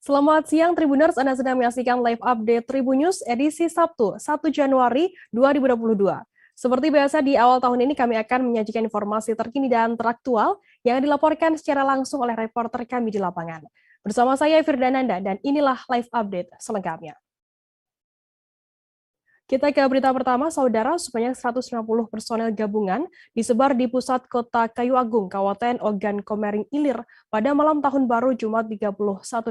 Selamat siang Tribuners, Anda sedang menyaksikan live update Tribun News edisi Sabtu, 1 Januari 2022. Seperti biasa di awal tahun ini kami akan menyajikan informasi terkini dan teraktual yang dilaporkan secara langsung oleh reporter kami di lapangan. Bersama saya Firdananda dan inilah live update selengkapnya. Kita ke berita pertama, saudara, sebanyak 150 personel gabungan disebar di pusat kota Kayu Agung, Kabupaten Ogan Komering Ilir pada malam tahun baru Jumat 31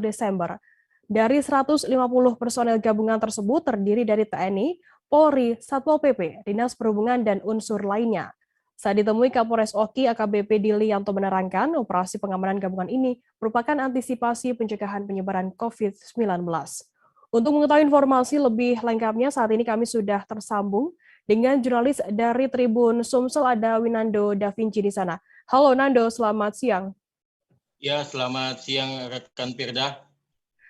Desember. Dari 150 personel gabungan tersebut terdiri dari TNI, Polri, Satpol PP, Dinas Perhubungan, dan unsur lainnya. Saat ditemui Kapolres Oki AKBP Dilianto menerangkan operasi pengamanan gabungan ini merupakan antisipasi pencegahan penyebaran COVID-19. Untuk mengetahui informasi lebih lengkapnya, saat ini kami sudah tersambung dengan jurnalis dari Tribun Sumsel, ada Winando Da Vinci di sana. Halo Nando, selamat siang. Ya, selamat siang rekan Firda.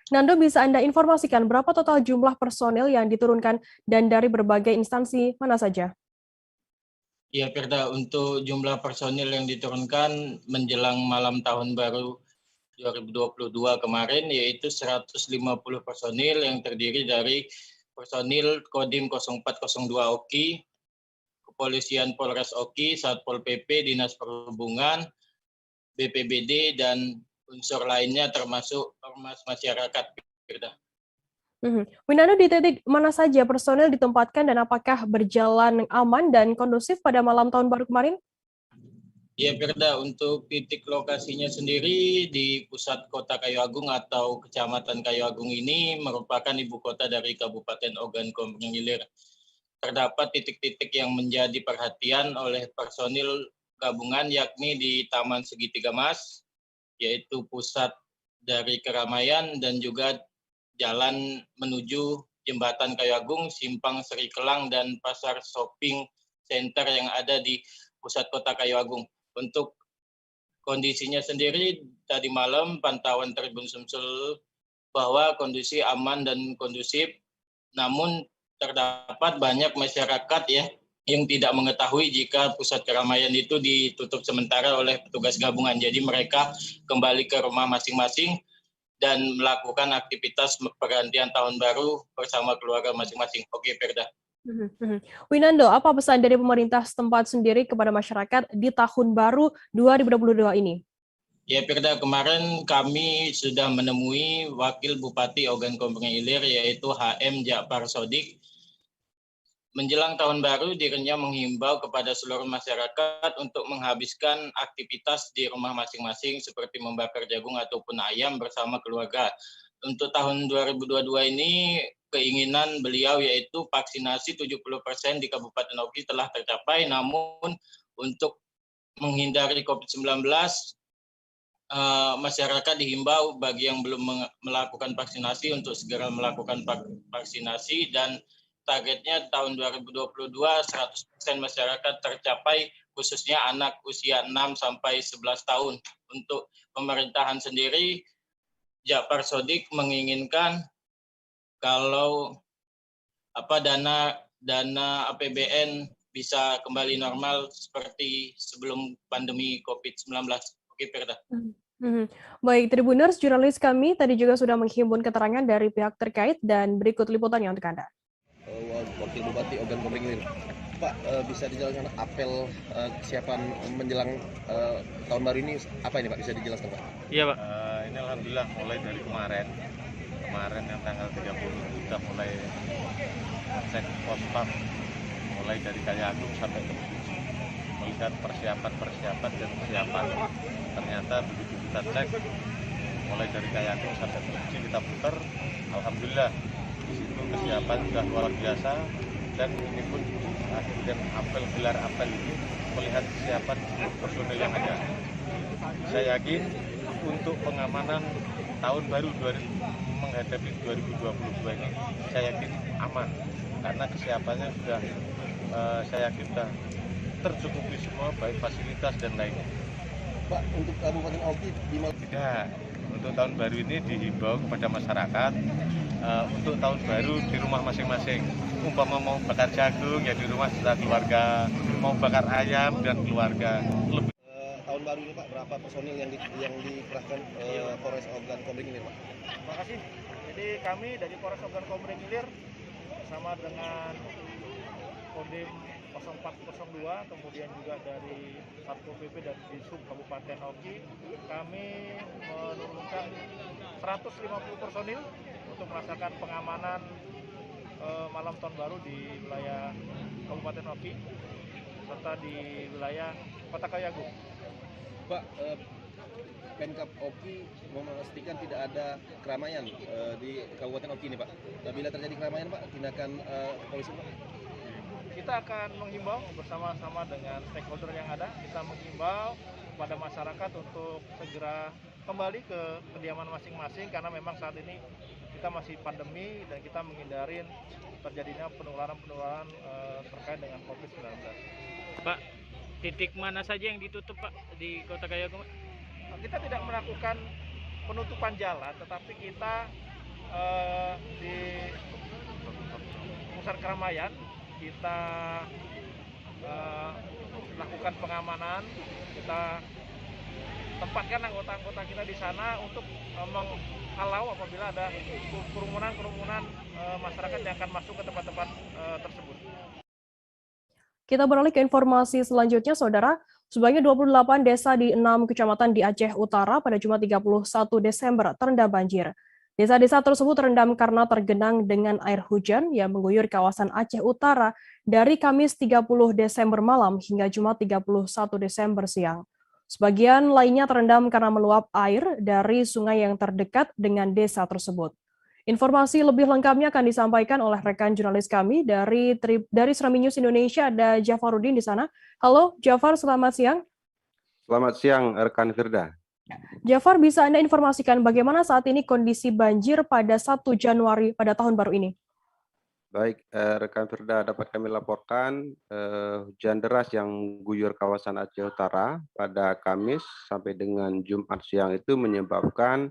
Nando, bisa Anda informasikan berapa total jumlah personel yang diturunkan dan dari berbagai instansi mana saja? Ya, Firda, untuk jumlah personil yang diturunkan menjelang malam tahun baru 2022 kemarin yaitu 150 personil yang terdiri dari personil Kodim 0402 Oki, Kepolisian Polres Oki, Satpol PP, Dinas Perhubungan, BPBD, dan unsur lainnya termasuk ormas masyarakat. Winando, di titik mana saja personel ditempatkan dan apakah berjalan aman dan kondusif pada malam tahun baru kemarin? Ya, Firda, untuk titik lokasinya sendiri di pusat kota Kayu Agung atau Kecamatan Kayu Agung ini merupakan ibu kota dari Kabupaten Ogan Komering Ilir. Terdapat titik-titik yang menjadi perhatian oleh personil gabungan yakni di Taman Segitiga Mas, yaitu pusat dari keramaian, dan juga jalan menuju Jembatan Kayu Agung, Simpang Seri Kelang, dan Pasar Shopping Center yang ada di pusat kota Kayu Agung. Untuk kondisinya sendiri, tadi malam pantauan Tribun Sumsel bahwa kondisi aman dan kondusif, namun terdapat banyak masyarakat yang tidak mengetahui jika pusat keramaian itu ditutup sementara oleh petugas gabungan. Jadi mereka kembali ke rumah masing-masing dan melakukan aktivitas pergantian tahun baru bersama keluarga masing-masing. Oke, Firda. Winando, apa pesan dari pemerintah setempat sendiri kepada masyarakat di tahun baru 2022 ini? Ya, Firda, kemarin kami sudah menemui Wakil Bupati Ogan Komering Ilir yaitu HM Jakfar Sodik. Menjelang tahun baru, dirinya menghimbau kepada seluruh masyarakat untuk menghabiskan aktivitas di rumah masing-masing seperti membakar jagung ataupun ayam bersama keluarga. Untuk tahun 2022 ini keinginan beliau yaitu vaksinasi 70% di Kabupaten Oki telah tercapai, namun untuk menghindari COVID-19 masyarakat dihimbau bagi yang belum melakukan vaksinasi untuk segera melakukan vaksinasi, dan targetnya tahun 2022 100% masyarakat tercapai, khususnya anak usia 6 sampai 11 tahun. Untuk pemerintahan sendiri, Jakfar Sodik menginginkan kalau dana APBN bisa kembali normal seperti sebelum pandemi COVID-19. Oke, Firda. Baik, Tribuners, jurnalis kami tadi juga sudah menghimpun keterangan dari pihak terkait dan berikut liputannya untuk Anda. Wakil Bupati Ogan Komering Ilir, Pak, bisa dijelaskan apel kesiapan menjelang tahun baru ini apa ini, Pak? Bisa dijelaskan, Pak? Iya, Pak. Ini alhamdulillah mulai dari kemarin yang tanggal 30 kita mulai cek pospam, mulai dari Kayu Agung sampai ke Bukit, melihat persiapan dan kesiapan. Ternyata begitu kita cek mulai dari Kayu Agung sampai ke Bukit kita putar, alhamdulillah di situ kesiapan sudah luar biasa, dan ini pun akhirnya gelar apel ini melihat kesiapan personil yang ada. Saya yakin untuk pengamanan tahun baru menghadapi 2022 ini, saya yakin aman karena kesiapannya sudah saya yakin sudah tercukupi semua, baik fasilitas dan lainnya. Pak, untuk Kabupaten Oki tidak, untuk tahun baru ini dihimbau kepada masyarakat untuk tahun baru di rumah masing-masing. Umpama mau bakar jagung ya di rumah setelah keluarga, mau bakar ayam dan keluarga. Tahun baru baru ini Pak, berapa personil yang dikerahkan Polres Ogan Komering Ilir Pak? Terima kasih. Jadi kami dari Polres Ogan Komering Ilir bersama dengan Kodim 0402, kemudian juga dari Satpol PP dan Disub Kabupaten Oki, kami menurunkan 150 personil untuk melaksanakan pengamanan malam tahun baru di wilayah Kabupaten Oki serta di wilayah Kota Kayu Agung. Pak, Pemkab Oki memastikan tidak ada keramaian di Kabupaten Oki ini Pak. Bila terjadi keramaian Pak, tindakan polisi Pak? Kita akan menghimbau bersama-sama dengan stakeholder yang ada, kita menghimbau kepada masyarakat untuk segera kembali ke kediaman masing-masing karena memang saat ini kita masih pandemi dan kita menghindari terjadinya penularan terkait dengan COVID-19. Pak, titik mana saja yang ditutup Pak di Kota Kayu Agung? Kita tidak melakukan penutupan jalan, tetapi kita di pusat keramaian kita lakukan pengamanan, kita tempatkan anggota-anggota kita di sana untuk menghalau apabila ada kerumunan masyarakat yang akan masuk ke tempat-tempat tersebut. Kita beralih ke informasi selanjutnya, Saudara. Sebanyak 28 desa di 6 kecamatan di Aceh Utara pada Jumat 31 Desember terendam banjir. Desa-desa tersebut terendam karena tergenang dengan air hujan yang mengguyur kawasan Aceh Utara dari Kamis 30 Desember malam hingga Jumat 31 Desember siang. Sebagian lainnya terendam karena meluap air dari sungai yang terdekat dengan desa tersebut. Informasi lebih lengkapnya akan disampaikan oleh rekan jurnalis kami dari Serambi News Indonesia, ada Jafarudin di sana. Halo Jafar, selamat siang. Selamat siang rekan Firda. Jafar, bisa Anda informasikan bagaimana saat ini kondisi banjir pada 1 Januari pada tahun baru ini? Baik, rekan Firda, dapat kami laporkan hujan deras yang mengguyur kawasan Aceh Utara pada Kamis sampai dengan Jumat siang itu menyebabkan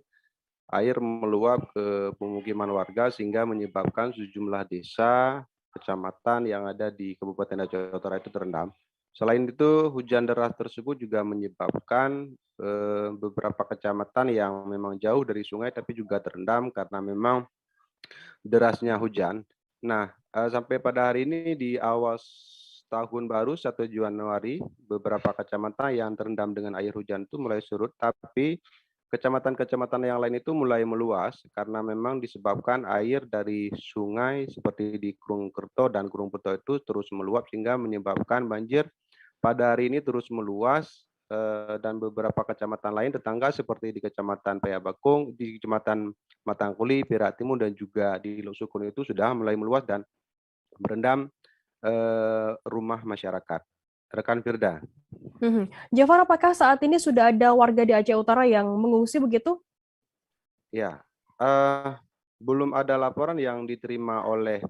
air meluap ke pemukiman warga sehingga menyebabkan sejumlah desa, kecamatan yang ada di Kabupaten Aceh Utara itu terendam. Selain itu, hujan deras tersebut juga menyebabkan beberapa kecamatan yang memang jauh dari sungai tapi juga terendam karena memang derasnya hujan. Nah, sampai pada hari ini di awal tahun baru 1 Januari, beberapa kecamatan yang terendam dengan air hujan itu mulai surut, tapi kecamatan-kecamatan yang lain itu mulai meluas karena memang disebabkan air dari sungai seperti di Krungkerto dan Krungpeto itu terus meluap sehingga menyebabkan banjir pada hari ini terus meluas dan beberapa kecamatan lain tetangga seperti di Kecamatan Payabakung, di Kecamatan Matangkuli, Perak Timur dan juga di Losukun itu sudah mulai meluas dan merendam rumah masyarakat. Rekan Firda. Jafar, apakah saat ini sudah ada warga di Aceh Utara yang mengungsi begitu? Ya, belum ada laporan yang diterima oleh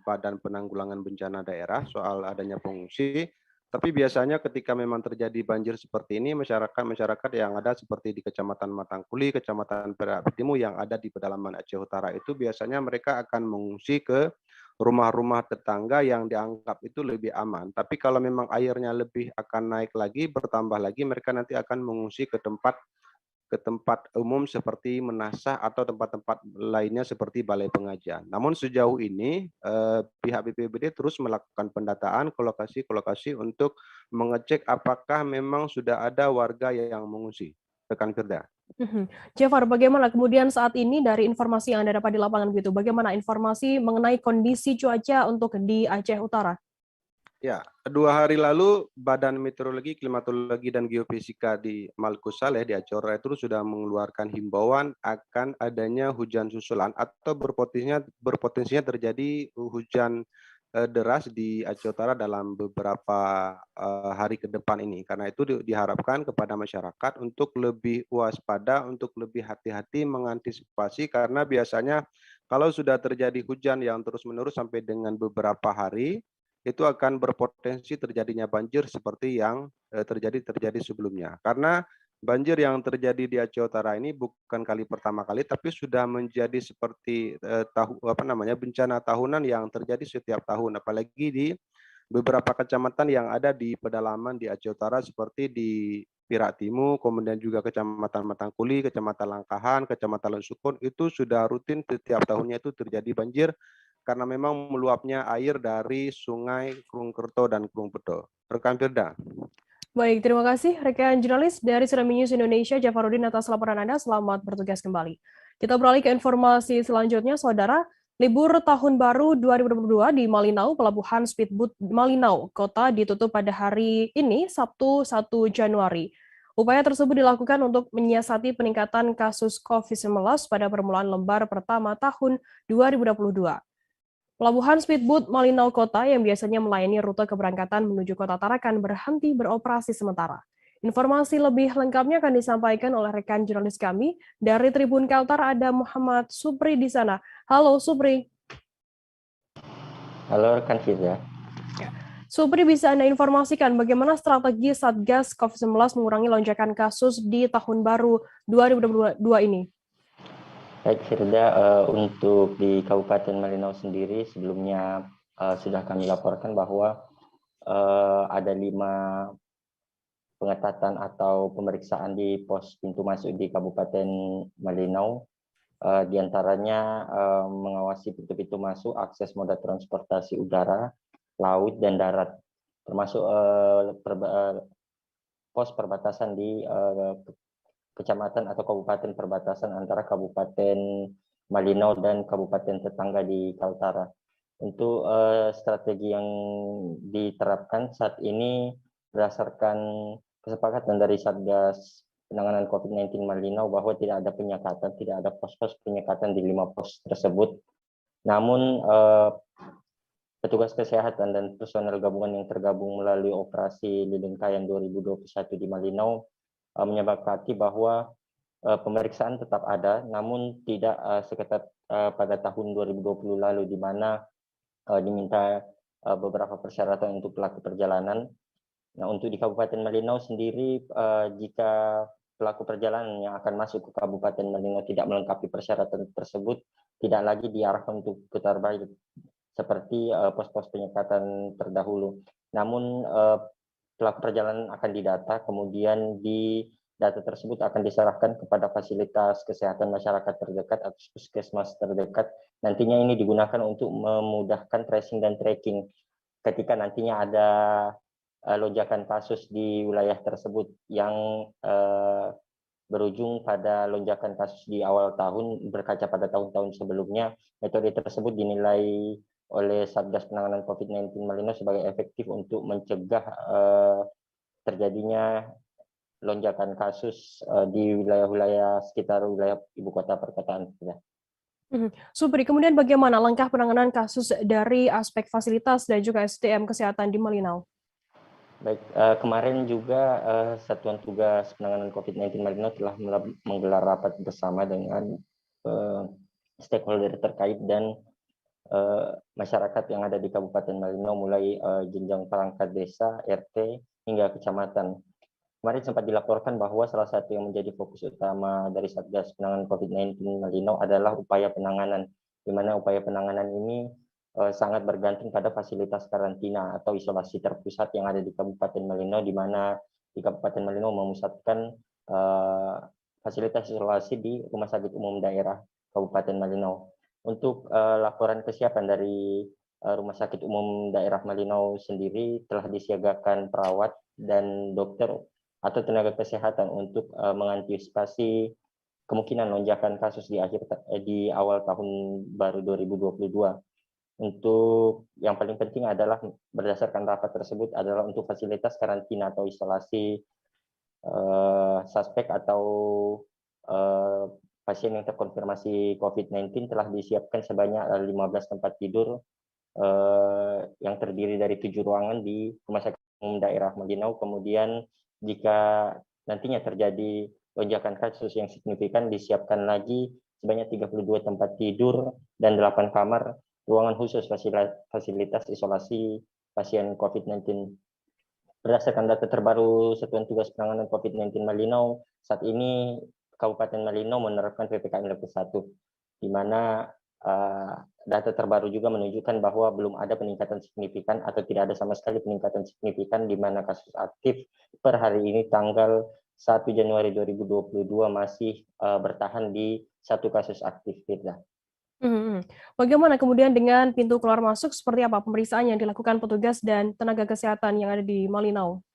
Badan Penanggulangan Bencana Daerah soal adanya pengungsi. Tapi biasanya ketika memang terjadi banjir seperti ini, masyarakat yang ada seperti di Kecamatan Matangkuli, Kecamatan Perak Timur yang ada di pedalaman Aceh Utara itu biasanya mereka akan mengungsi ke rumah-rumah tetangga yang dianggap itu lebih aman. Tapi kalau memang airnya lebih akan naik lagi, bertambah lagi, mereka nanti akan mengungsi ke tempat umum seperti Menasah atau tempat-tempat lainnya seperti balai pengajian. Namun sejauh ini pihak BPBD terus melakukan pendataan ke lokasi untuk mengecek apakah memang sudah ada warga yang mengungsi. Rekan Firda. Jafar, bagaimana kemudian saat ini dari informasi yang Anda dapat di lapangan begitu? Bagaimana informasi mengenai kondisi cuaca untuk di Aceh Utara? Ya, 2 hari lalu Badan Meteorologi, Klimatologi, dan Geofisika di Maluku Saleh di Aceh Utara itu sudah mengeluarkan himbauan akan adanya hujan susulan atau berpotensinya terjadi hujan deras di Aceh Utara dalam beberapa hari ke depan ini. Karena itu diharapkan kepada masyarakat untuk lebih waspada, untuk lebih hati-hati mengantisipasi karena biasanya kalau sudah terjadi hujan yang terus-menerus sampai dengan beberapa hari, itu akan berpotensi terjadinya banjir seperti yang terjadi sebelumnya. Karena banjir yang terjadi di Aceh Utara ini bukan kali pertama kali, tapi sudah menjadi seperti bencana tahunan yang terjadi setiap tahun, apalagi di beberapa kecamatan yang ada di pedalaman di Aceh Utara seperti di Pirak Timur, kemudian juga Kecamatan Matangkuli, Kecamatan Langkahan, Kecamatan Lesukun, itu sudah rutin setiap tahunnya itu terjadi banjir karena memang meluapnya air dari Sungai Krungkerto dan Krungpedo. Rekan Firda. Baik, terima kasih rekan jurnalis dari Tsunami News Indonesia, Jafarudin atas laporan Anda. Selamat bertugas kembali. Kita beralih ke informasi selanjutnya, Saudara. Libur Tahun Baru 2022 di Malinau, Pelabuhan Speedboat Malinau, Kota ditutup pada hari ini, Sabtu 1 Januari. Upaya tersebut dilakukan untuk menyiasati peningkatan kasus COVID-19 pada permulaan lembar pertama tahun 2022. Pelabuhan Speedboat Malinau Kota yang biasanya melayani rute keberangkatan menuju Kota Tarakan berhenti beroperasi sementara. Informasi lebih lengkapnya akan disampaikan oleh rekan jurnalis kami dari Tribun Kaltar, ada Muhammad Supri di sana. Halo Supri. Halo rekan Firda. Supri, bisa Anda informasikan bagaimana strategi Satgas COVID-19 mengurangi lonjakan kasus di tahun baru 2022 ini? Baik Firda, untuk di Kabupaten Malinau sendiri sebelumnya sudah kami laporkan bahwa ada 5 pengetatan atau pemeriksaan di pos pintu masuk di Kabupaten Malinau. Di antaranya mengawasi pintu-pintu masuk, akses moda transportasi udara, laut, dan darat, termasuk pos perbatasan di kecamatan atau kabupaten perbatasan antara Kabupaten Malinau dan kabupaten tetangga di Kaltara. Untuk strategi yang diterapkan saat ini berdasarkan kesepakatan dari Satgas Penanganan COVID-19 Malinau bahwa tidak ada penyekatan, tidak ada pos-pos penyekatan di 5 pos tersebut. Namun petugas kesehatan dan personel gabungan yang tergabung melalui operasi Lilin Kayan 2021 di Malinau menyepakati bahwa pemeriksaan tetap ada, namun tidak seketat pada tahun 2020 lalu, di mana diminta beberapa persyaratan untuk pelaku perjalanan. Nah, untuk di Kabupaten Malinau sendiri, jika pelaku perjalanan yang akan masuk ke Kabupaten Malinau tidak melengkapi persyaratan tersebut, tidak lagi diarahkan untuk putar balik seperti pos-pos penyekatan terdahulu. Namun pelaku perjalanan akan didata, kemudian di data tersebut akan diserahkan kepada fasilitas kesehatan masyarakat terdekat atau puskesmas terdekat. Nantinya ini digunakan untuk memudahkan tracing dan tracking ketika nantinya ada lonjakan kasus di wilayah tersebut yang berujung pada lonjakan kasus di awal tahun berkaca pada tahun-tahun sebelumnya. Metode tersebut dinilai oleh Satgas Penanganan COVID-19 Malinau sebagai efektif untuk mencegah terjadinya lonjakan kasus di wilayah-wilayah sekitar wilayah ibu kota perkotaan. Supri, kemudian bagaimana langkah penanganan kasus dari aspek fasilitas dan juga SDM kesehatan di Malinau? Baik, kemarin juga Satuan Tugas Penanganan COVID-19 Malinau telah menggelar rapat bersama dengan stakeholder terkait dan masyarakat yang ada di Kabupaten Malinau, mulai jenjang perangkat desa, RT, hingga kecamatan. Kemarin sempat dilaporkan bahwa salah satu yang menjadi fokus utama dari Satgas Penanganan COVID-19 Malinau adalah upaya penanganan, di mana upaya penanganan ini sangat bergantung pada fasilitas karantina atau isolasi terpusat yang ada di Kabupaten Malinau, di mana di Kabupaten Malinau memusatkan fasilitas isolasi di Rumah Sakit Umum Daerah Kabupaten Malinau. Untuk laporan kesiapan dari Rumah Sakit Umum Daerah Malinau sendiri, telah disiagakan perawat dan dokter atau tenaga kesehatan untuk mengantisipasi kemungkinan lonjakan kasus di awal tahun baru 2022. Untuk yang paling penting adalah berdasarkan rapat tersebut adalah untuk fasilitas karantina atau isolasi suspek atau pasien yang terkonfirmasi COVID-19 telah disiapkan sebanyak 15 tempat tidur yang terdiri dari 7 ruangan di Rumah Sakit Umum Daerah Malinau. Kemudian jika nantinya terjadi lonjakan kasus yang signifikan, disiapkan lagi sebanyak 32 tempat tidur dan 8 kamar ruangan khusus fasilitas isolasi pasien COVID-19. Berdasarkan data terbaru Satuan Tugas Penanganan COVID-19 Malinau, saat ini Kabupaten Malinau menerapkan PPKM level 1, di mana data terbaru juga menunjukkan bahwa belum ada peningkatan signifikan atau tidak ada sama sekali peningkatan signifikan di mana kasus aktif per hari ini tanggal 1 Januari 2022 masih bertahan di 1 kasus aktif. Bagaimana kemudian dengan pintu keluar masuk, seperti apa pemeriksaan yang dilakukan petugas dan tenaga kesehatan yang ada di Malinau?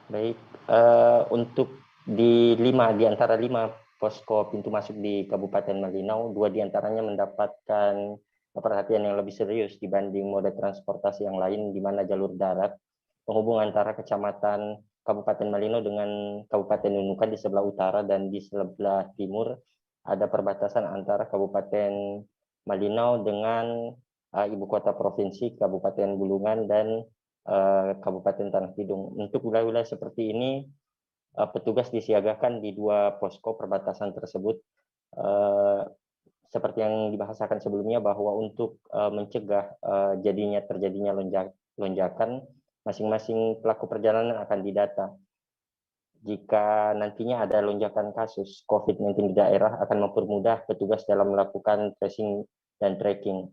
Baik, untuk di antara 5 posko pintu masuk di Kabupaten Malinau, 2 diantaranya mendapatkan perhatian yang lebih serius dibanding moda transportasi yang lain, di mana jalur darat penghubung antara kecamatan Kabupaten Malinau dengan Kabupaten Nunukan di sebelah utara dan di sebelah timur ada perbatasan antara Kabupaten Malinau dengan ibu kota provinsi Kabupaten Bulungan dan Kabupaten Tanah Tidung. Untuk wilayah-wilayah seperti ini, petugas disiagakan di 2 posko perbatasan tersebut. Seperti yang dibahasakan sebelumnya, bahwa untuk mencegah terjadinya lonjakan, masing-masing pelaku perjalanan akan didata. Jika nantinya ada lonjakan kasus COVID-19 di daerah, akan mempermudah petugas dalam melakukan tracing dan tracking.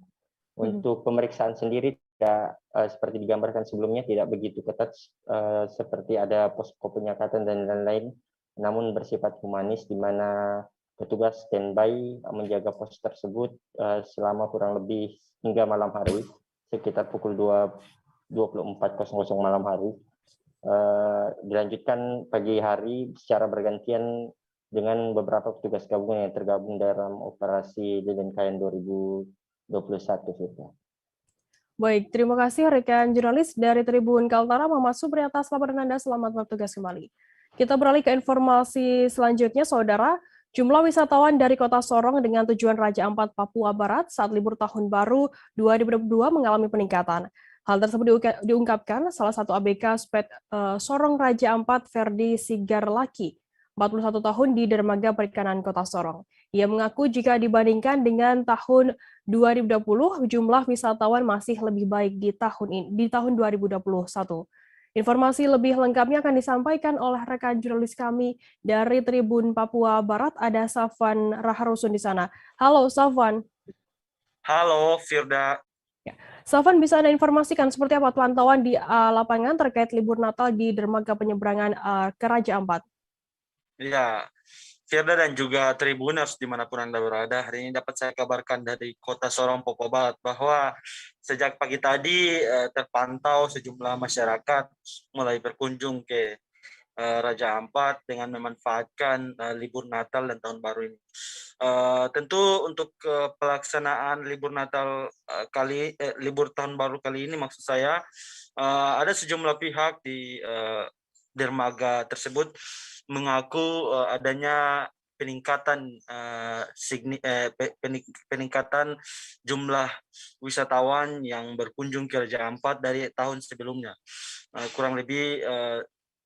Untuk pemeriksaan sendiri tidak seperti digambarkan sebelumnya, tidak begitu ketat seperti ada posko penyekatan dan lain-lain, namun bersifat humanis, di mana petugas standby menjaga pos tersebut selama kurang lebih hingga malam hari, sekitar pukul 24.00 malam hari. Dilanjutkan pagi hari secara bergantian dengan beberapa petugas gabungan yang tergabung dalam operasi Lilin Kayan 2021. Baik, terima kasih rekan jurnalis dari Tribun Kaltara, Muhammad Supri, atas laporan Anda. Selamat bertugas kembali. Kita beralih ke informasi selanjutnya, Saudara. Jumlah wisatawan dari Kota Sorong dengan tujuan Raja Ampat, Papua Barat saat libur Tahun Baru 2022 mengalami peningkatan. Hal tersebut diungkapkan salah satu ABK Sped Sorong Raja Ampat, Ferdi Sigarlaki, 41 tahun di Dermaga Perikanan Kota Sorong. Ia mengaku jika dibandingkan dengan tahun 2020, jumlah wisatawan masih lebih baik di tahun 2021. Informasi lebih lengkapnya akan disampaikan oleh rekan jurnalis kami dari Tribun Papua Barat, ada Safwan Raharusun di sana. Halo Safwan. Halo Firda. Safwan, bisa Anda informasikan seperti apa pantauan di lapangan terkait libur Natal di dermaga penyeberangan ke Raja Ampat? Ya, Firda dan juga Tribuners dimanapun Anda berada, hari ini dapat saya kabarkan dari Kota Sorong, Papua Barat, bahwa sejak pagi tadi terpantau sejumlah masyarakat mulai berkunjung ke Raja Ampat dengan memanfaatkan libur Natal dan Tahun Baru ini. Tentu untuk pelaksanaan libur Natal libur Tahun Baru kali ini, maksud saya ada sejumlah pihak di dermaga tersebut mengaku adanya peningkatan jumlah wisatawan yang berkunjung ke Raja Ampat dari tahun sebelumnya, kurang lebih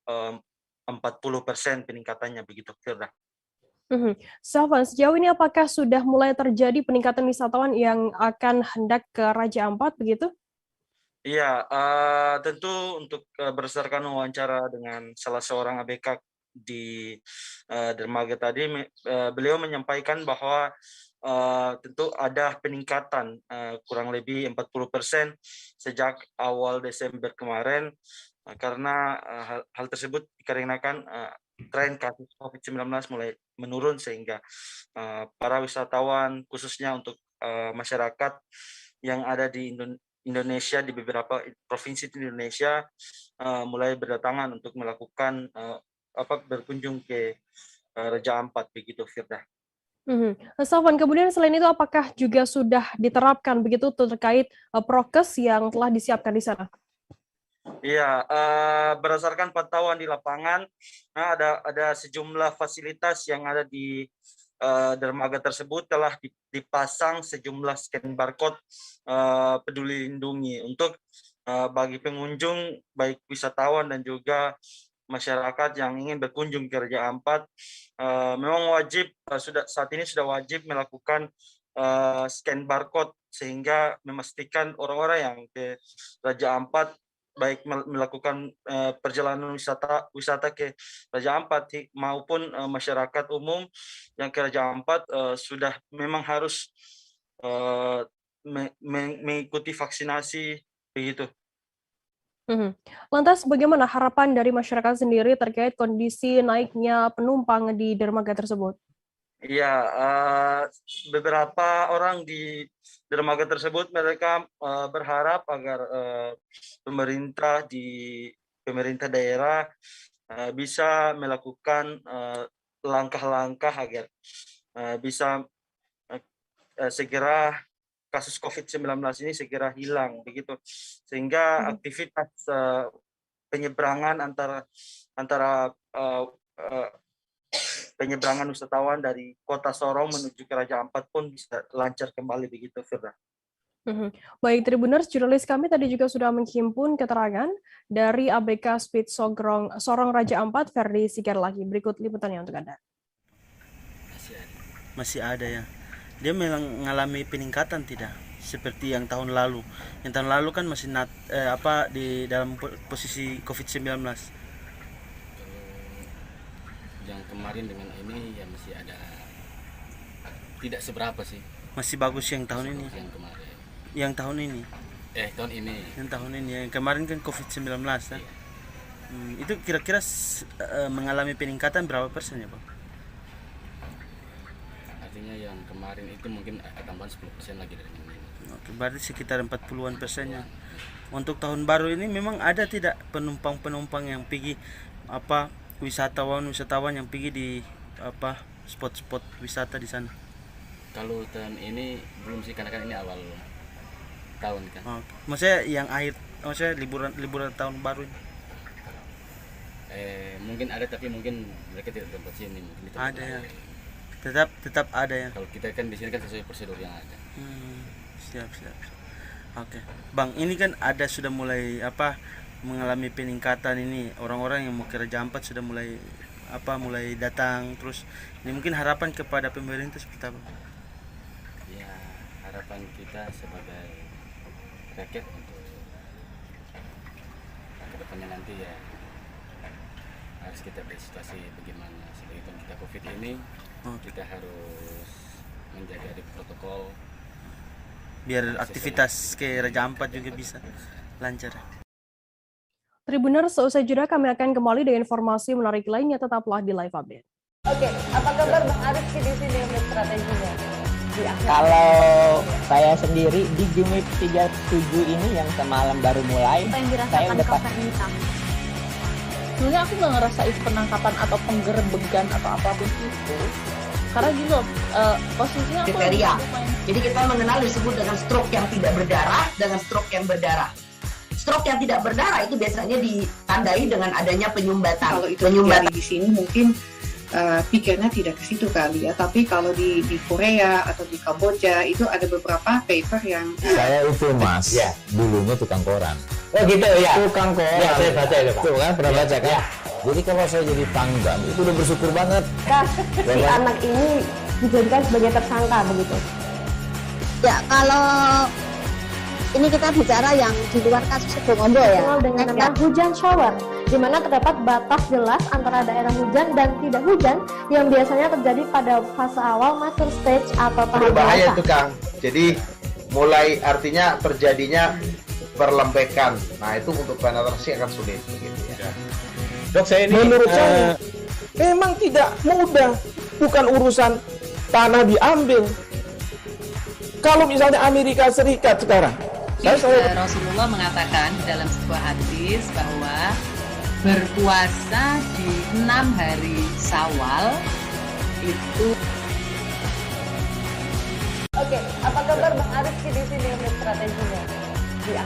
40% peningkatannya, begitu Firda. Safwan, sejauh ini apakah sudah mulai terjadi peningkatan wisatawan yang akan hendak ke Raja Ampat begitu? Iya, tentu untuk berdasarkan wawancara dengan salah seorang ABK di dermaga tadi, beliau menyampaikan bahwa tentu ada peningkatan kurang lebih 40% sejak awal Desember kemarin, karena hal tersebut dikarenakan tren kasus COVID-19 mulai menurun, sehingga para wisatawan, khususnya untuk masyarakat yang ada di Indonesia, di beberapa provinsi di Indonesia, mulai berdatangan untuk melakukan berkunjung ke Raja Ampat, begitu Firda. Safwan, kemudian selain itu apakah juga sudah diterapkan begitu terkait prokes yang telah disiapkan di sana? Iya, berdasarkan pantauan di lapangan, ada sejumlah fasilitas yang ada di dermaga tersebut telah dipasang sejumlah scan barcode Peduli Lindungi untuk bagi pengunjung, baik wisatawan dan juga masyarakat yang ingin berkunjung ke Raja Ampat. Memang wajib, saat ini sudah wajib melakukan scan barcode, sehingga memastikan orang-orang yang ke Raja Ampat baik melakukan perjalanan wisata ke Raja Ampat maupun masyarakat umum yang ke Raja Ampat sudah memang harus mengikuti vaksinasi begitu. Lantas bagaimana harapan dari masyarakat sendiri terkait kondisi naiknya penumpang di dermaga tersebut? Iya, beberapa orang di dermaga tersebut mereka berharap agar pemerintah daerah bisa melakukan langkah-langkah agar bisa segera kasus COVID-19 ini segera hilang begitu, sehingga aktivitas penyeberangan antara penyeberangan wisatawan dari kota Sorong menuju ke Raja Ampat pun bisa lancar kembali begitu, Firda. Baik, Tribuners, jurnalis kami tadi juga sudah menghimpun keterangan dari ABK Speed Sorong Raja Ampat, Ferdi Sigarlagi. Berikut liputannya untuk Anda. Masih ada ya. Dia mengalami peningkatan tidak seperti yang tahun lalu. Yang tahun lalu kan masih di dalam posisi COVID-19. Yang kemarin dengan ini ya masih ada, tidak seberapa sih. Masih bagus yang tahun ini. Yang kemarin. Yang tahun ini. Tahun ini. Yang tahun ini. Yang kemarin kan COVID-19 kan. Itu kira-kira mengalami peningkatan berapa persen ya, Pak? Artinya yang kemarin itu mungkin tambahan 10% lagi dari ini. Oke, berarti sekitar 40-an persennya. Untuk tahun baru ini memang ada tidak penumpang-penumpang yang pergi wisatawan yang pergi di spot-spot wisata di sana? Kalau tahun ini belum sih, karena kan ini awal tahun kan. Maksudnya yang liburan tahun baru ini? Mungkin ada, tapi mungkin mereka tidak tempat sini. Ada ya. Tetap ada ya. Kalau kita kan di sini kan sesuai prosedur yang ada. Siap. Oke. Bang, ini kan sudah mulai mengalami peningkatan ini, orang-orang yang mau ke Raja Ampat sudah mulai datang terus. Ini mungkin harapan kepada pemerintah seperti apa? Ya, harapan kita sebagai rakyat untuk kedepannya nanti ya harus kita lihat situasi bagaimana. Sebagai kita COVID ini kita harus menjaga di protokol biar aktivitas ke Raja Ampat juga bisa lancar. Tribuners, seusai jeda kami akan kembali dengan informasi menarik lainnya, tetaplah di Live Update. Oke, apa kabar Bang Arif di sini untuk strateginya? Kalau saya sendiri di Jumit 37 ini yang semalam baru mulai, saya udah pasti. Sebenarnya aku nggak ngerasain penangkapan atau penggerebegan atau apapun itu, karena gini loh, posisinya aku kriteria. Jadi kita mengenal disebut dengan stroke yang tidak berdarah dengan stroke yang berdarah. Stroke yang tidak berdarah itu biasanya ditandai dengan adanya penyumbatan. Kalau itu terjadi di sini mungkin pikirnya tidak ke situ kali ya. Tapi kalau di Korea atau di Kamboja itu ada beberapa paper yang saya itu Mas, ya, dulunya tukang koran. Oh gitu ya. Tukang koran. Ya, saya baca itu Pak. Tuh kan pernah baca kan? Ya. Jadi kalau saya jadi pangdam itu udah bersyukur banget. Si anak ini dijadikan sebagai tersangka begitu. Ya, kalau ini kita bicara yang di luar kasus Sibolga ya. Dengan nama hujan shower, di mana terdapat batas jelas antara daerah hujan dan tidak hujan yang biasanya terjadi pada fase awal mature stage atau tahap berbahaya itu Kang. Jadi mulai artinya terjadinya perlembekan. Nah itu untuk penetrasi akan sulit begitu ya. Dok, saya ini menurut saya memang tidak mudah. Bukan urusan tanah diambil. Kalau misalnya Amerika Serikat sekarang, Rasulullah mengatakan dalam sebuah hadis bahwa berpuasa di 6 hari Syawal itu. Oke, apa kabar Bang Arif di sini untuk strateginya?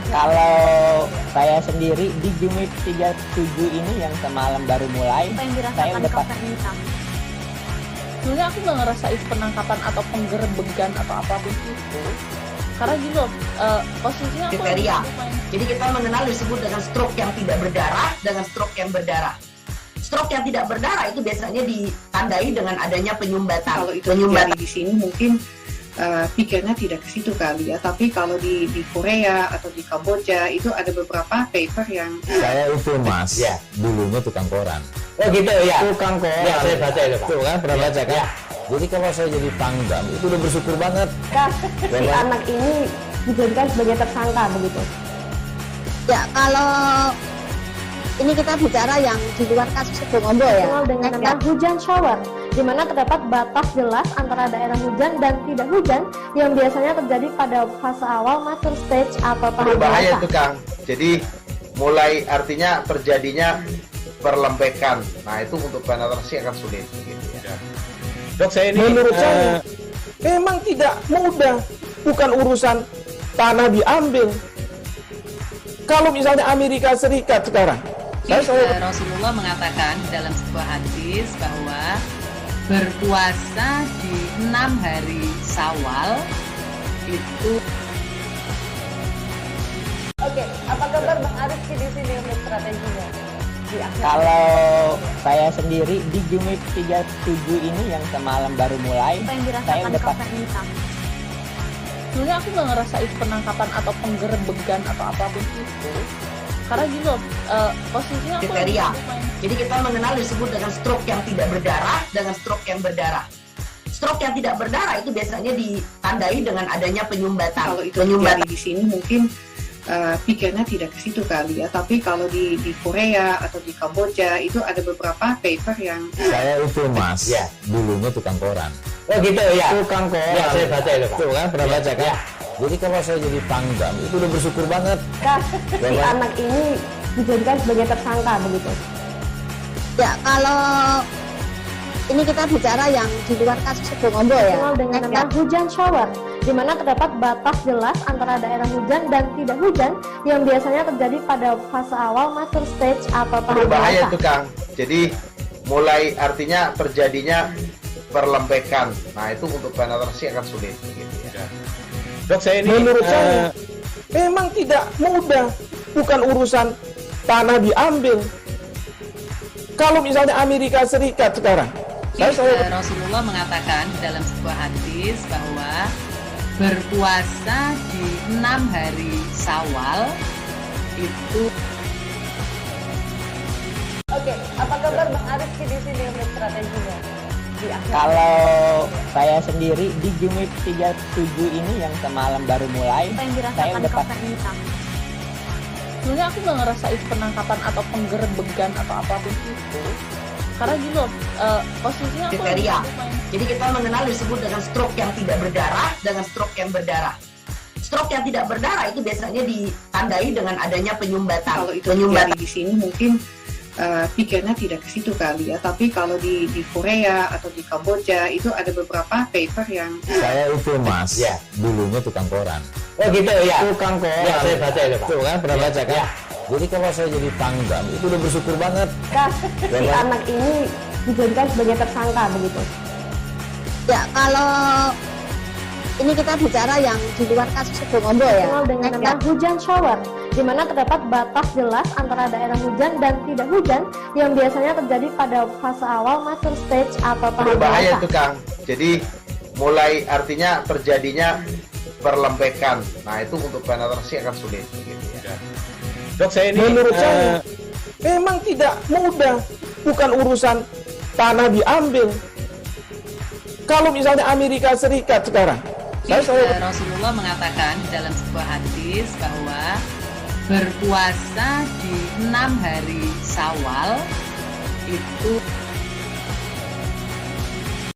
Kalau saya sendiri di Jumit 37 ini yang semalam baru mulai, saya udah pasti. Sebenarnya aku nggak ngerasain penangkapan atau penggerebegan atau apapun itu, karena gini loh, posisinya aku kriteria. Jadi kita mengenal disebut dengan stroke yang tidak berdarah dengan stroke yang berdarah. Stroke yang tidak berdarah itu biasanya ditandai dengan adanya penyumbatan. Kalau itu terjadi di sini mungkin pikirnya tidak ke situ kali ya. Tapi kalau di Korea atau di Kamboja itu ada beberapa paper yang saya itu Mas, ya, dulunya tukang koran. Oh gitu ya. Tukang koran. Ya, saya baca itu Pak. Tuh kan pernah baca kan? Ya. Jadi kalau saya jadi Pangdam itu udah bersyukur banget. Si anak ini dijadikan sebagai tersangka begitu. Ya kalau ini kita bicara yang di luar kasus Sebongombo ya. Dengan nama hujan shower, di mana terdapat batas jelas antara daerah hujan dan tidak hujan yang biasanya terjadi pada fase awal mature stage atau tahap berbahaya itu Kang. Jadi mulai artinya terjadinya perlembekan. Nah itu untuk penetrasi akan sulit. Gitu ya. Dok, saya ini menurut saya memang tidak mudah, bukan urusan tanah diambil. Kalau misalnya Amerika Serikat sekarang, Rasulullah mengatakan dalam sebuah hadis bahwa berpuasa di 6 hari Syawal itu. Oke, apa kabar Bang Arif di sini untuk strateginya? Kalau saya sendiri di Jumip 37 ini yang semalam baru mulai, saya udah pasti. Sebenarnya aku nggak ngerasain penangkapan atau penggerebegan atau apapun itu, karena gini loh, posisinya aku kriteria. Jadi kita mengenal disebut dengan stroke yang tidak berdarah dengan stroke yang berdarah. Stroke yang tidak berdarah itu biasanya ditandai dengan adanya penyumbatan. Kalau itu terjadi di sini mungkin pikirnya tidak ke situ kali ya, tapi kalau di Korea atau di Kamboja itu ada beberapa paper yang saya itu Mas, ya, dulunya tukang koran. Oh gitu ya. Tukang koran. Ya, saya baca itu Pak. Tuh kan pernah baca kan? Ya. Jadi kalau saya jadi Pangdam itu udah bersyukur banget. Si anak ini dijadikan sebagai tersangka begitu. Ya kalau ini kita bicara yang di luar kasus Sebongombo ya. Dengan nama hujan shower, di mana terdapat batas jelas antara daerah hujan dan tidak hujan yang biasanya terjadi pada fase awal mature stage atau tahap berbahaya itu Kang. Jadi mulai artinya terjadinya perlembekan. Nah itu untuk penetrasi akan sulit. Gitu ya. Dok, saya ini menurut saya memang tidak mudah, bukan urusan tanah diambil. Kalau misalnya Amerika Serikat sekarang, Rasulullah mengatakan dalam sebuah hadis bahwa berpuasa di 6 hari Syawal itu. Oke, apa kabar Bang Arif di sini untuk strateginya? Kalau saya sendiri di Jumip 37 ini yang semalam baru mulai, saya udah pasti. Sebenarnya aku nggak ngerasain penangkapan atau penggerebegan atau apapun itu, karena gini loh, posisinya aku kriteria. Jadi kita mengenal disebut dengan stroke yang tidak berdarah dengan stroke yang berdarah. Stroke yang tidak berdarah itu biasanya ditandai dengan adanya penyumbatan. Kalau itu terjadi di sini mungkin pikirnya tidak ke situ kali ya, tapi kalau di Korea atau di Kamboja itu ada beberapa paper yang saya itu Mas, ya, dulunya tukang koran. Oh gitu ya. Tukang koran. Ya, saya baca itu Pak. Tuh kan pernah baca kan? Ya. Jadi kalau saya jadi Pangdam itu udah bersyukur banget. Si anak ini dijadikan sebagai tersangka begitu. Ya kalau ini kita bicara yang di luar kasus Sebongombo ya. Dengan nama hujan shower, di mana terdapat batas jelas antara daerah hujan dan tidak hujan yang biasanya terjadi pada fase awal mature stage atau tahap berbahaya itu Kang. Jadi mulai artinya terjadinya perlembekan. Nah itu untuk penetrasi akan sulit. Gitu ya. Dok, saya ini menurut saya memang tidak mudah, bukan urusan tanah diambil. Kalau misalnya Amerika Serikat sekarang, Rasulullah mengatakan dalam sebuah hadis bahwa berpuasa di 6 hari Syawal itu.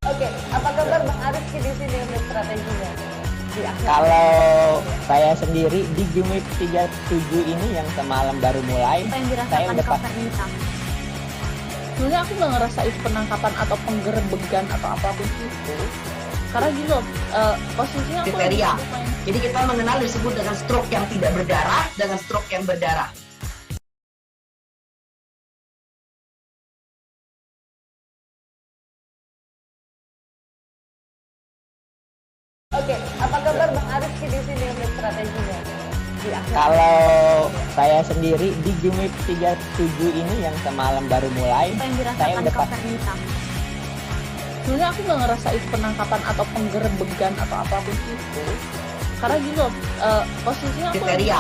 Oke, apa kabar Bang Arif di sini untuk strateginya? Kalau saya sendiri di Jumip 37 ini yang semalam baru mulai, saya udah pasti. Sebenarnya aku nggak ngerasain penangkapan atau penggerebegan atau apapun itu, karena gini loh, posisinya aku kriteria. Jadi kita mengenal disebut dengan stroke yang tidak berdarah dengan stroke yang berdarah. Oke, apa kabar Bang Arif di sini untuk strateginya? Kalau saya sendiri di Jumip 37 ini yang semalam baru mulai, saya udah pasti. Sebenarnya aku nggak ngerasain penangkapan atau penggerebegan atau apapun itu, karena gini loh, posisinya aku kriteria.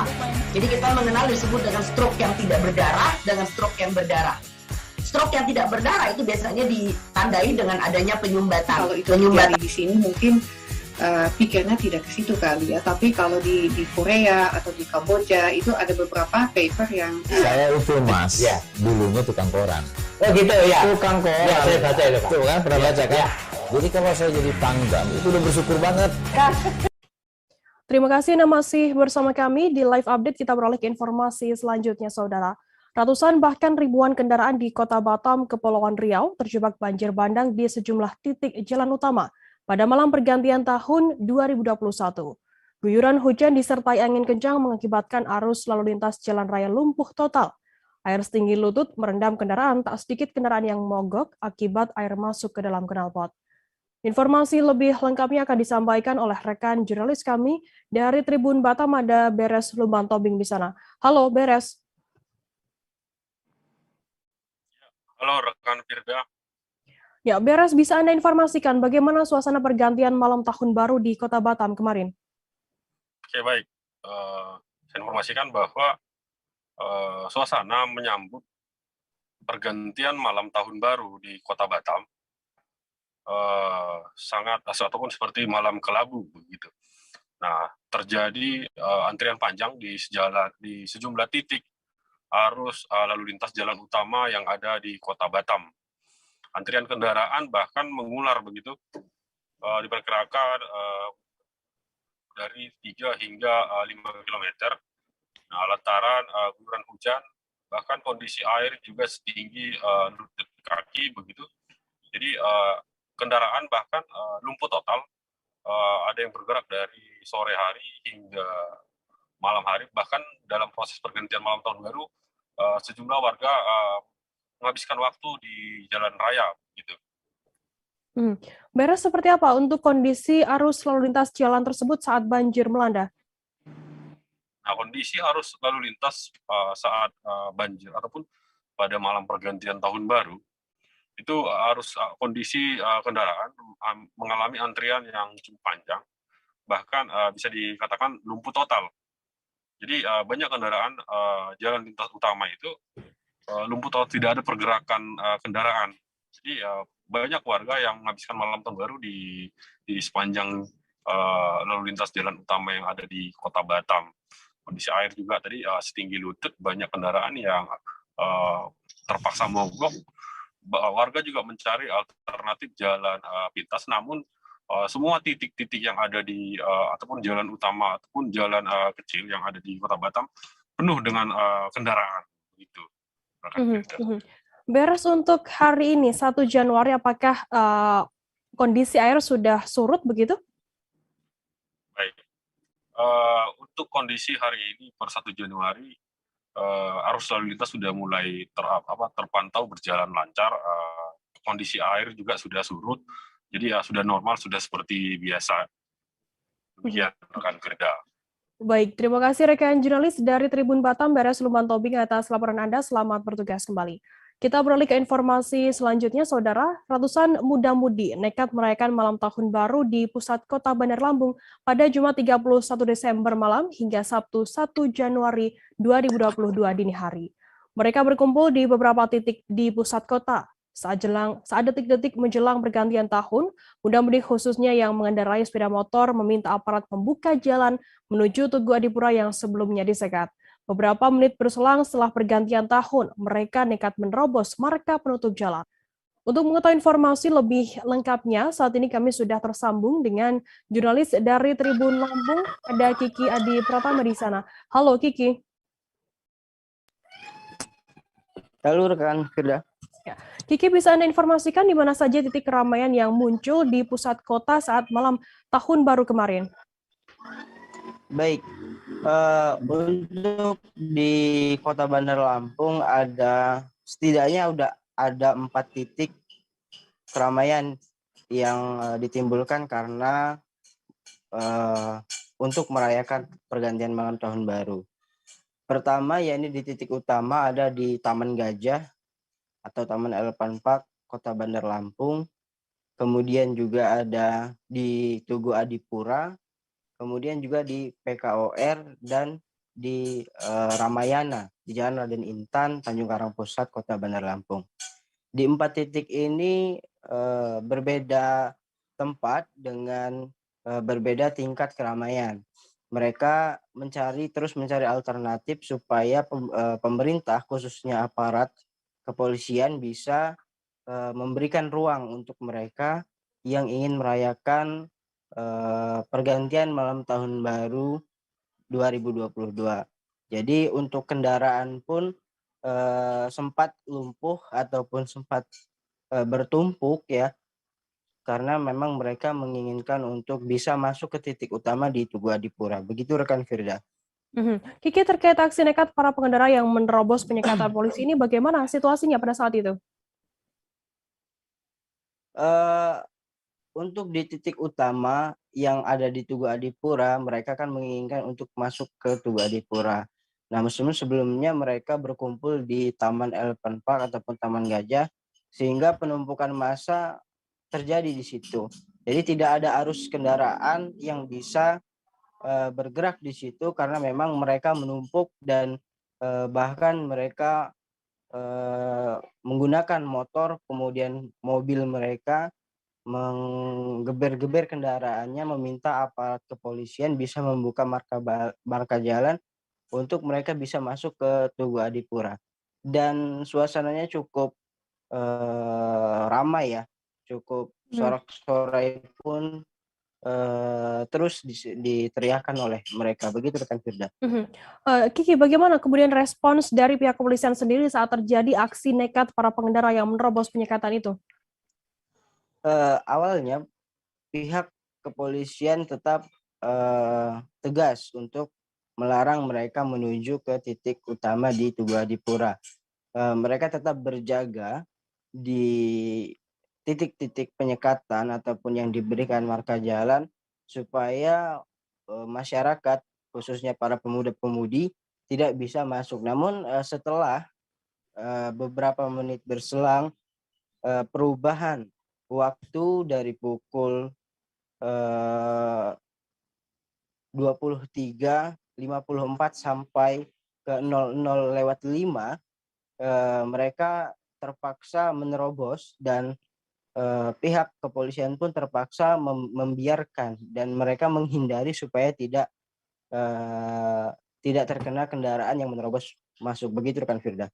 Jadi kita mengenal disebut dengan stroke yang tidak berdarah dengan stroke yang berdarah. stroke yang tidak berdarah itu biasanya ditandai dengan adanya penyumbatan. Kalau itu terjadi di sini mungkin pikirnya tidak ke situ kali ya, tapi kalau di Korea atau di Kamboja itu ada beberapa paper yang saya itu mas, dulunya tukang koran. Oh gitu ya. Tukang koran. Ya, saya baca itu Pak. Tuh kan pernah baca kan? Jadi kalau saya jadi Pangdam itu udah bersyukur banget. Terima kasih Anda masih bersama kami di live update. Kita beralih ke informasi selanjutnya, Saudara. Ratusan bahkan ribuan kendaraan di Kota Batam, Kepulauan Riau terjebak banjir bandang di sejumlah titik jalan utama pada malam pergantian tahun 2021. Guyuran hujan disertai angin kencang mengakibatkan arus lalu lintas jalan raya lumpuh total. Air setinggi lutut merendam kendaraan, tak sedikit kendaraan yang mogok akibat air masuk ke dalam knalpot. Informasi lebih lengkapnya akan disampaikan oleh rekan jurnalis kami dari Tribun Batam, ada Beres Lumbantobing di sana. Halo Beres. Halo rekan Firda. Ya, Beres, bisa Anda informasikan bagaimana suasana pergantian malam tahun baru di Kota Batam kemarin? Oke, baik. Saya informasikan bahwa suasana menyambut pergantian malam tahun baru di Kota Batam sangat ataupun seperti malam kelabu begitu. Nah, terjadi antrian panjang di sejumlah titik arus lalu lintas jalan utama yang ada di Kota Batam. Antrian kendaraan bahkan mengular begitu, diperkirakan dari 3 hingga 5 km. Nah, lantaran guyuran hujan, bahkan kondisi air juga setinggi lutut kaki begitu. Jadi kendaraan bahkan lumpuh total, ada yang bergerak dari sore hari hingga malam hari. Bahkan dalam proses pergantian malam tahun baru, sejumlah warga menghabiskan waktu di jalan raya gitu. Beres, seperti apa untuk kondisi arus lalu lintas jalan tersebut saat banjir melanda? Nah, kondisi arus lalu lintas saat banjir ataupun pada malam pergantian tahun baru itu kondisi kendaraan mengalami antrian yang cukup panjang, bahkan bisa dikatakan lumpuh total. Jadi banyak kendaraan jalan lintas utama itu lumpuh total, tidak ada pergerakan kendaraan. Jadi banyak warga yang menghabiskan malam tahun baru di sepanjang lalu lintas jalan utama yang ada di Kota Batam. Kondisi air juga tadi setinggi lutut, banyak kendaraan yang terpaksa mogok. Warga juga mencari alternatif jalan pintas, namun semua titik-titik yang ada di ataupun jalan utama ataupun jalan kecil yang ada di Kota Batam penuh dengan kendaraan gitu. Beres, untuk hari ini 1 Januari apakah kondisi air sudah surut begitu? Baik. Untuk kondisi hari ini per 1 Januari arus lalu lintas sudah mulai terpantau berjalan lancar, kondisi air juga sudah surut. Jadi ya sudah normal, sudah seperti biasa. Demikian rekan Firda. Baik, terima kasih rekan jurnalis dari Tribun Batam, Beres Lumbantobing atas laporan Anda. Selamat bertugas kembali. Kita beralih ke informasi selanjutnya, Saudara. Ratusan muda-mudi nekat merayakan malam tahun baru di pusat kota Bandar Lampung pada Jumat 31 Desember malam hingga Sabtu 1 Januari 2022 dini hari. Mereka berkumpul di beberapa titik di pusat kota. Saat detik-detik menjelang pergantian tahun, muda-mudi khususnya yang mengendarai sepeda motor meminta aparat membuka jalan menuju Tugu Adipura yang sebelumnya disekat. Beberapa menit berselang setelah pergantian tahun, mereka nekat menerobos marka penutup jalan. Untuk mengetahui informasi lebih lengkapnya, saat ini kami sudah tersambung dengan jurnalis dari Tribun Lampung, ada Kiki Adi Pratama di sana. Halo Kiki. Halo rekan Firda. Ya. Kiki, bisa Anda informasikan di mana saja titik keramaian yang muncul di pusat kota saat malam tahun baru kemarin? Baik, untuk di Kota Bandar Lampung setidaknya udah ada 4 titik keramaian yang ditimbulkan karena untuk merayakan pergantian malam tahun baru. Pertama, yakni di titik utama ada di Taman Gajah atau Taman Elephant Park, Kota Bandar Lampung. Kemudian juga ada di Tugu Adipura, kemudian juga di PKOR dan di Ramayana, di Jalan Raden Intan, Tanjung Karang Pusat, Kota Bandar Lampung. Di 4 titik ini berbeda tempat dengan berbeda tingkat keramaian. Mereka terus mencari alternatif supaya pemerintah, khususnya aparat kepolisian, bisa memberikan ruang untuk mereka yang ingin merayakan pergantian malam tahun baru 2022. Jadi untuk kendaraan pun sempat lumpuh ataupun sempat bertumpuk ya, karena memang mereka menginginkan untuk bisa masuk ke titik utama di Tugu Adipura. Begitu rekan Firda. Kiki, terkait aksi nekat para pengendara yang menerobos penyekatan polisi ini, bagaimana situasinya pada saat itu? Untuk di titik utama yang ada di Tugu Adipura, mereka kan menginginkan untuk masuk ke Tugu Adipura. Nah, sebelumnya mereka berkumpul di Taman Elephant Park ataupun Taman Gajah, sehingga penumpukan massa terjadi di situ. Jadi tidak ada arus kendaraan yang bisa bergerak di situ karena memang mereka menumpuk dan bahkan mereka menggunakan motor, kemudian mobil mereka menggeber-geber kendaraannya, meminta aparat kepolisian bisa membuka marka jalan untuk mereka bisa masuk ke Tugu Adipura. Dan suasananya cukup ramai ya, cukup sorak-sorai pun terus diteriakan oleh mereka. Begitu rekan Firda. Kiki, bagaimana kemudian respons dari pihak kepolisian sendiri saat terjadi aksi nekat para pengendara yang menerobos penyekatan itu? Awalnya pihak kepolisian tetap tegas untuk melarang mereka menuju ke titik utama di Tugu Adipura. Mereka tetap berjaga di titik-titik penyekatan ataupun yang diberikan marka jalan supaya masyarakat, khususnya para pemuda-pemudi, tidak bisa masuk. Namun setelah beberapa menit berselang, perubahan waktu dari pukul 23.54 sampai ke 00:05, mereka terpaksa menerobos dan pihak kepolisian pun terpaksa membiarkan dan mereka menghindari supaya tidak terkena kendaraan yang menerobos masuk. Begitu rekan Firda.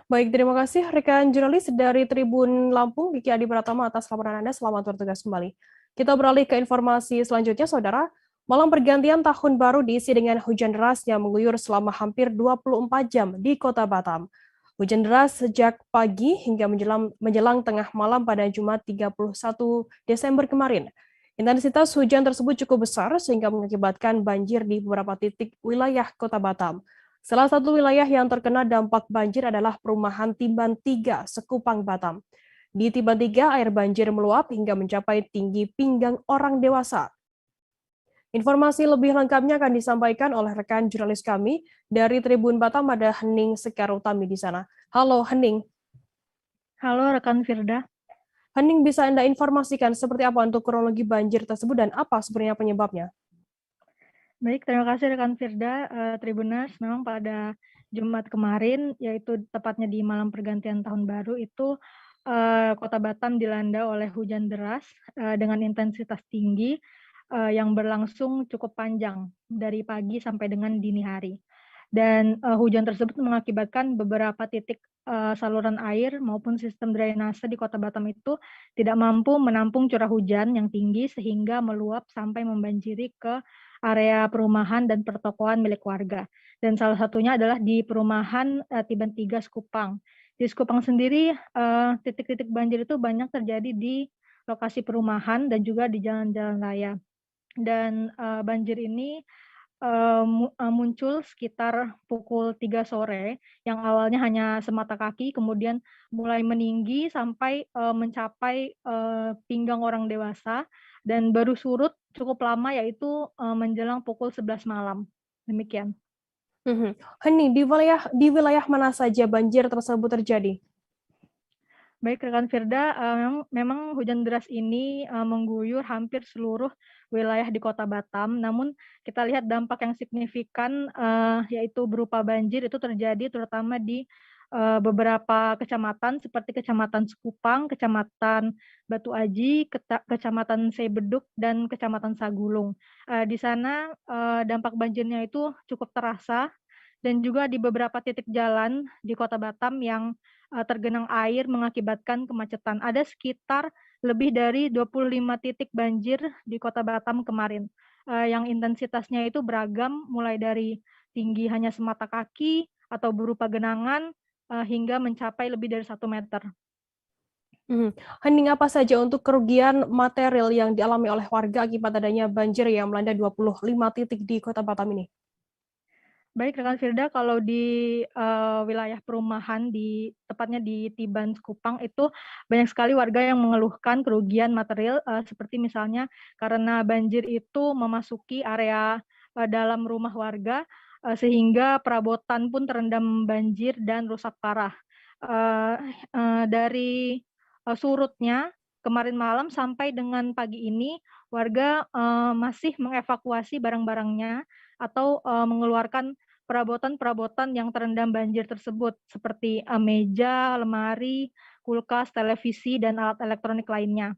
Baik, terima kasih rekan jurnalis dari Tribun Lampung, Kiki Adi Pratama, atas laporan Anda. Selamat bertugas kembali. Kita beralih ke informasi selanjutnya, Saudara. Malam pergantian tahun baru diisi dengan hujan deras yang mengguyur selama hampir 24 jam di Kota Batam. Hujan deras sejak pagi hingga menjelang tengah malam pada Jumat 31 Desember kemarin. Intensitas hujan tersebut cukup besar sehingga mengakibatkan banjir di beberapa titik wilayah Kota Batam. Salah satu wilayah yang terkena dampak banjir adalah perumahan Timban 3, Sekupang, Batam. Di Timban 3, air banjir meluap hingga mencapai tinggi pinggang orang dewasa. Informasi lebih lengkapnya akan disampaikan oleh rekan jurnalis kami dari Tribun Batam, ada Hening Sekarutami di sana. Halo Hening. Halo rekan Firda. Hening, bisa Anda informasikan seperti apa untuk kronologi banjir tersebut dan apa sebenarnya penyebabnya? Baik, terima kasih rekan Firda. Tribuners, memang pada Jumat kemarin, yaitu tepatnya di malam pergantian tahun baru itu, Kota Batam dilanda oleh hujan deras dengan intensitas tinggi yang berlangsung cukup panjang dari pagi sampai dengan dini hari. Dan hujan tersebut mengakibatkan beberapa titik saluran air maupun sistem drainase di Kota Batam itu tidak mampu menampung curah hujan yang tinggi sehingga meluap sampai membanjiri ke area perumahan dan pertokoan milik warga. Dan salah satunya adalah di perumahan Timban 3, Sekupang. Di Sekupang sendiri, titik-titik banjir itu banyak terjadi di lokasi perumahan dan juga di jalan-jalan raya. Dan banjir ini muncul sekitar pukul 3 sore, yang awalnya hanya semata kaki, kemudian mulai meninggi sampai mencapai pinggang orang dewasa, dan baru surut cukup lama, yaitu menjelang pukul 11 malam. Demikian. Hening, di wilayah mana saja banjir tersebut terjadi? Baik rekan Firda, memang hujan deras ini mengguyur hampir seluruh wilayah di Kota Batam. Namun kita lihat dampak yang signifikan yaitu berupa banjir itu terjadi terutama di beberapa kecamatan seperti Kecamatan Sekupang, Kecamatan Batu Aji, Kecamatan Sebeduk, dan Kecamatan Sagulung. Di sana dampak banjirnya itu cukup terasa, dan juga di beberapa titik jalan di Kota Batam yang tergenang air mengakibatkan kemacetan. Ada sekitar lebih dari 25 titik banjir di Kota Batam kemarin, yang intensitasnya itu beragam, mulai dari tinggi hanya semata kaki atau berupa genangan, hingga mencapai lebih dari 1 meter. Hening apa saja untuk kerugian material yang dialami oleh warga akibat adanya banjir yang melanda 25 titik di Kota Batam ini? Baik, rekan Firda, kalau di wilayah perumahan, tepatnya di Tiban Sekupang, itu banyak sekali warga yang mengeluhkan kerugian material, seperti misalnya karena banjir itu memasuki area dalam rumah warga, sehingga perabotan pun terendam banjir dan rusak parah. Dari surutnya kemarin malam sampai dengan pagi ini, warga masih mengevakuasi barang-barangnya atau mengeluarkan perabotan-perabotan yang terendam banjir tersebut, seperti meja, lemari, kulkas, televisi, dan alat elektronik lainnya.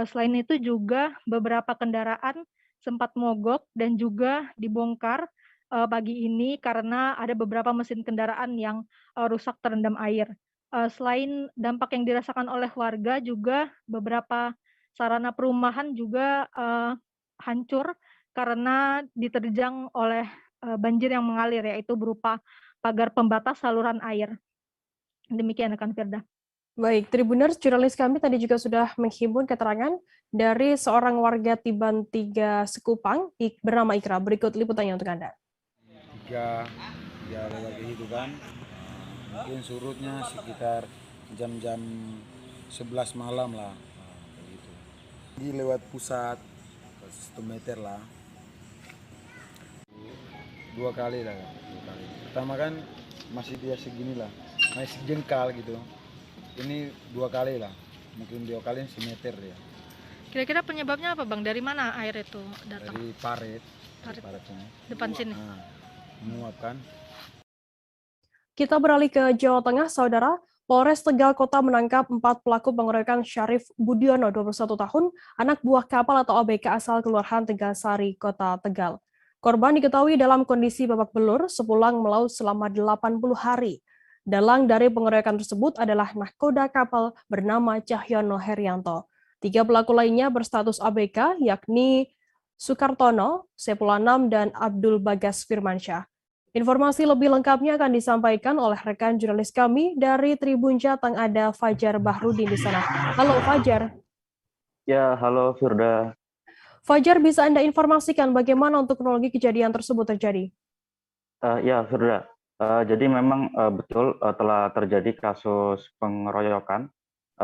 Selain itu juga beberapa kendaraan sempat mogok dan juga dibongkar pagi ini karena ada beberapa mesin kendaraan yang rusak terendam air. Selain dampak yang dirasakan oleh warga, juga beberapa sarana perumahan juga hancur karena diterjang oleh banjir yang mengalir, yaitu berupa pagar pembatas saluran air. Demikian rekan Firda. Baik, Tribuners, jurnalis kami tadi juga sudah menghimpun keterangan dari seorang warga Tiban 3 Sekupang bernama Ikra. Berikut liputannya untuk Anda. 3 ya lagi itu kan, mungkin surutnya sekitar jam-jam 11 malam lah, begitu. Di lewat pusat 1 meter lah. 2 kali lah, 2 kali. Pertama kan masih dia segini lah, masih jengkal gitu. Ini 2 kali lah, mungkin 2 kali semeter ya. Kira-kira penyebabnya apa, Bang? Dari mana air itu datang? Dari parit. Depan sini. Menguap kan. Kita beralih ke Jawa Tengah, Saudara. Polres Tegal Kota menangkap 4 pelaku pengeroyokan Syarif Budiono, 21 tahun, anak buah kapal atau ABK asal Kelurahan Tegalsari, Kota Tegal. Korban diketahui dalam kondisi babak belur sepulang melaut selama 80 hari. Dalang dari pengeroyokan tersebut adalah nahkoda kapal bernama Cahyono Herianto. 3 pelaku lainnya berstatus ABK, yakni Sukartono, Sepulanam, dan Abdul Bagas Firmansyah. Informasi lebih lengkapnya akan disampaikan oleh rekan jurnalis kami dari Tribun Jateng, ada Fajar Bahrudin di sana. Halo Fajar. Ya, halo Firda. Fajar, bisa Anda informasikan bagaimana untuk kronologi kejadian tersebut terjadi? Ya, Firda. Jadi memang betul telah terjadi kasus pengeroyokan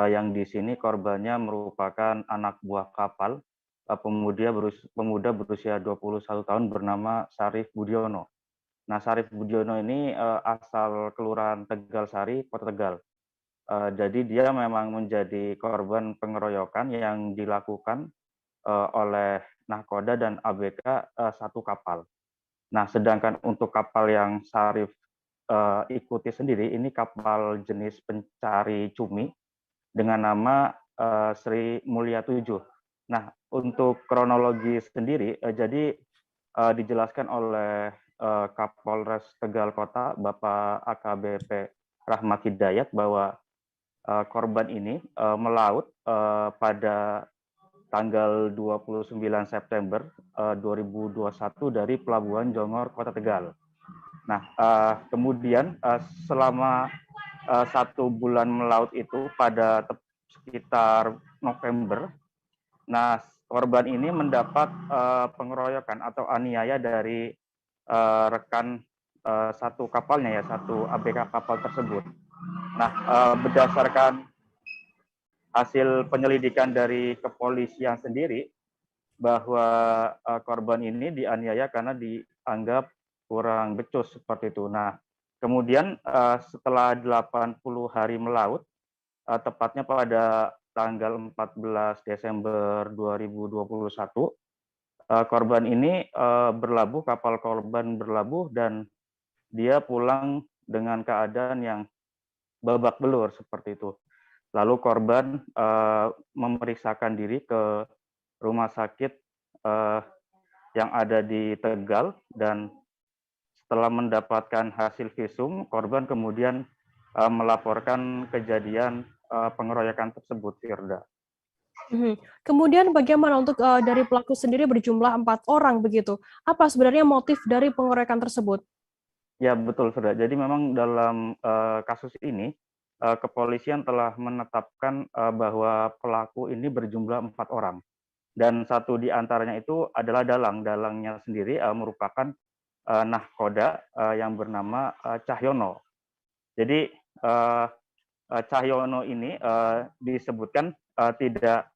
yang di sini korbannya merupakan anak buah kapal, pemuda berusia 21 tahun bernama Syarif Budiono. Nah, Syarif Budiono ini asal Kelurahan Tegalsari, Kota Tegal. Jadi dia memang menjadi korban pengeroyokan yang dilakukan oleh nahkoda dan ABK satu kapal. Nah, sedangkan untuk kapal yang Syarif ikuti sendiri, ini kapal jenis pencari cumi dengan nama Sri Mulia 7. Nah, untuk kronologi sendiri, jadi dijelaskan oleh Kapolres Tegal Kota, Bapak AKBP Rahmat Hidayat, bahwa korban ini melaut pada tanggal 29 September 2021 dari Pelabuhan Jongor, Kota Tegal. Nah, kemudian selama 1 bulan melaut itu pada sekitar November, nah korban ini mendapat pengeroyokan atau aniaya dari rekan satu kapalnya ya, satu ABK kapal tersebut. Nah, berdasarkan hasil penyelidikan dari kepolisian sendiri, bahwa korban ini dianiaya karena dianggap kurang becus seperti itu. Nah, kemudian setelah 80 hari melaut, tepatnya pada tanggal 14 Desember 2021, korban ini kapal korban berlabuh dan dia pulang dengan keadaan yang babak belur seperti itu. Lalu korban memeriksakan diri ke rumah sakit yang ada di Tegal, dan setelah mendapatkan hasil visum, korban kemudian melaporkan kejadian pengeroyokan tersebut, Firda. Kemudian bagaimana untuk dari pelaku sendiri berjumlah 4 orang begitu? Apa sebenarnya motif dari pengeroyokan tersebut? Ya betul, Firda. Jadi memang dalam kasus ini kepolisian telah menetapkan bahwa pelaku ini berjumlah 4 orang. Dan satu di antaranya itu adalah dalang. Dalangnya sendiri merupakan nahkoda yang bernama Cahyono. Jadi Cahyono ini disebutkan tidak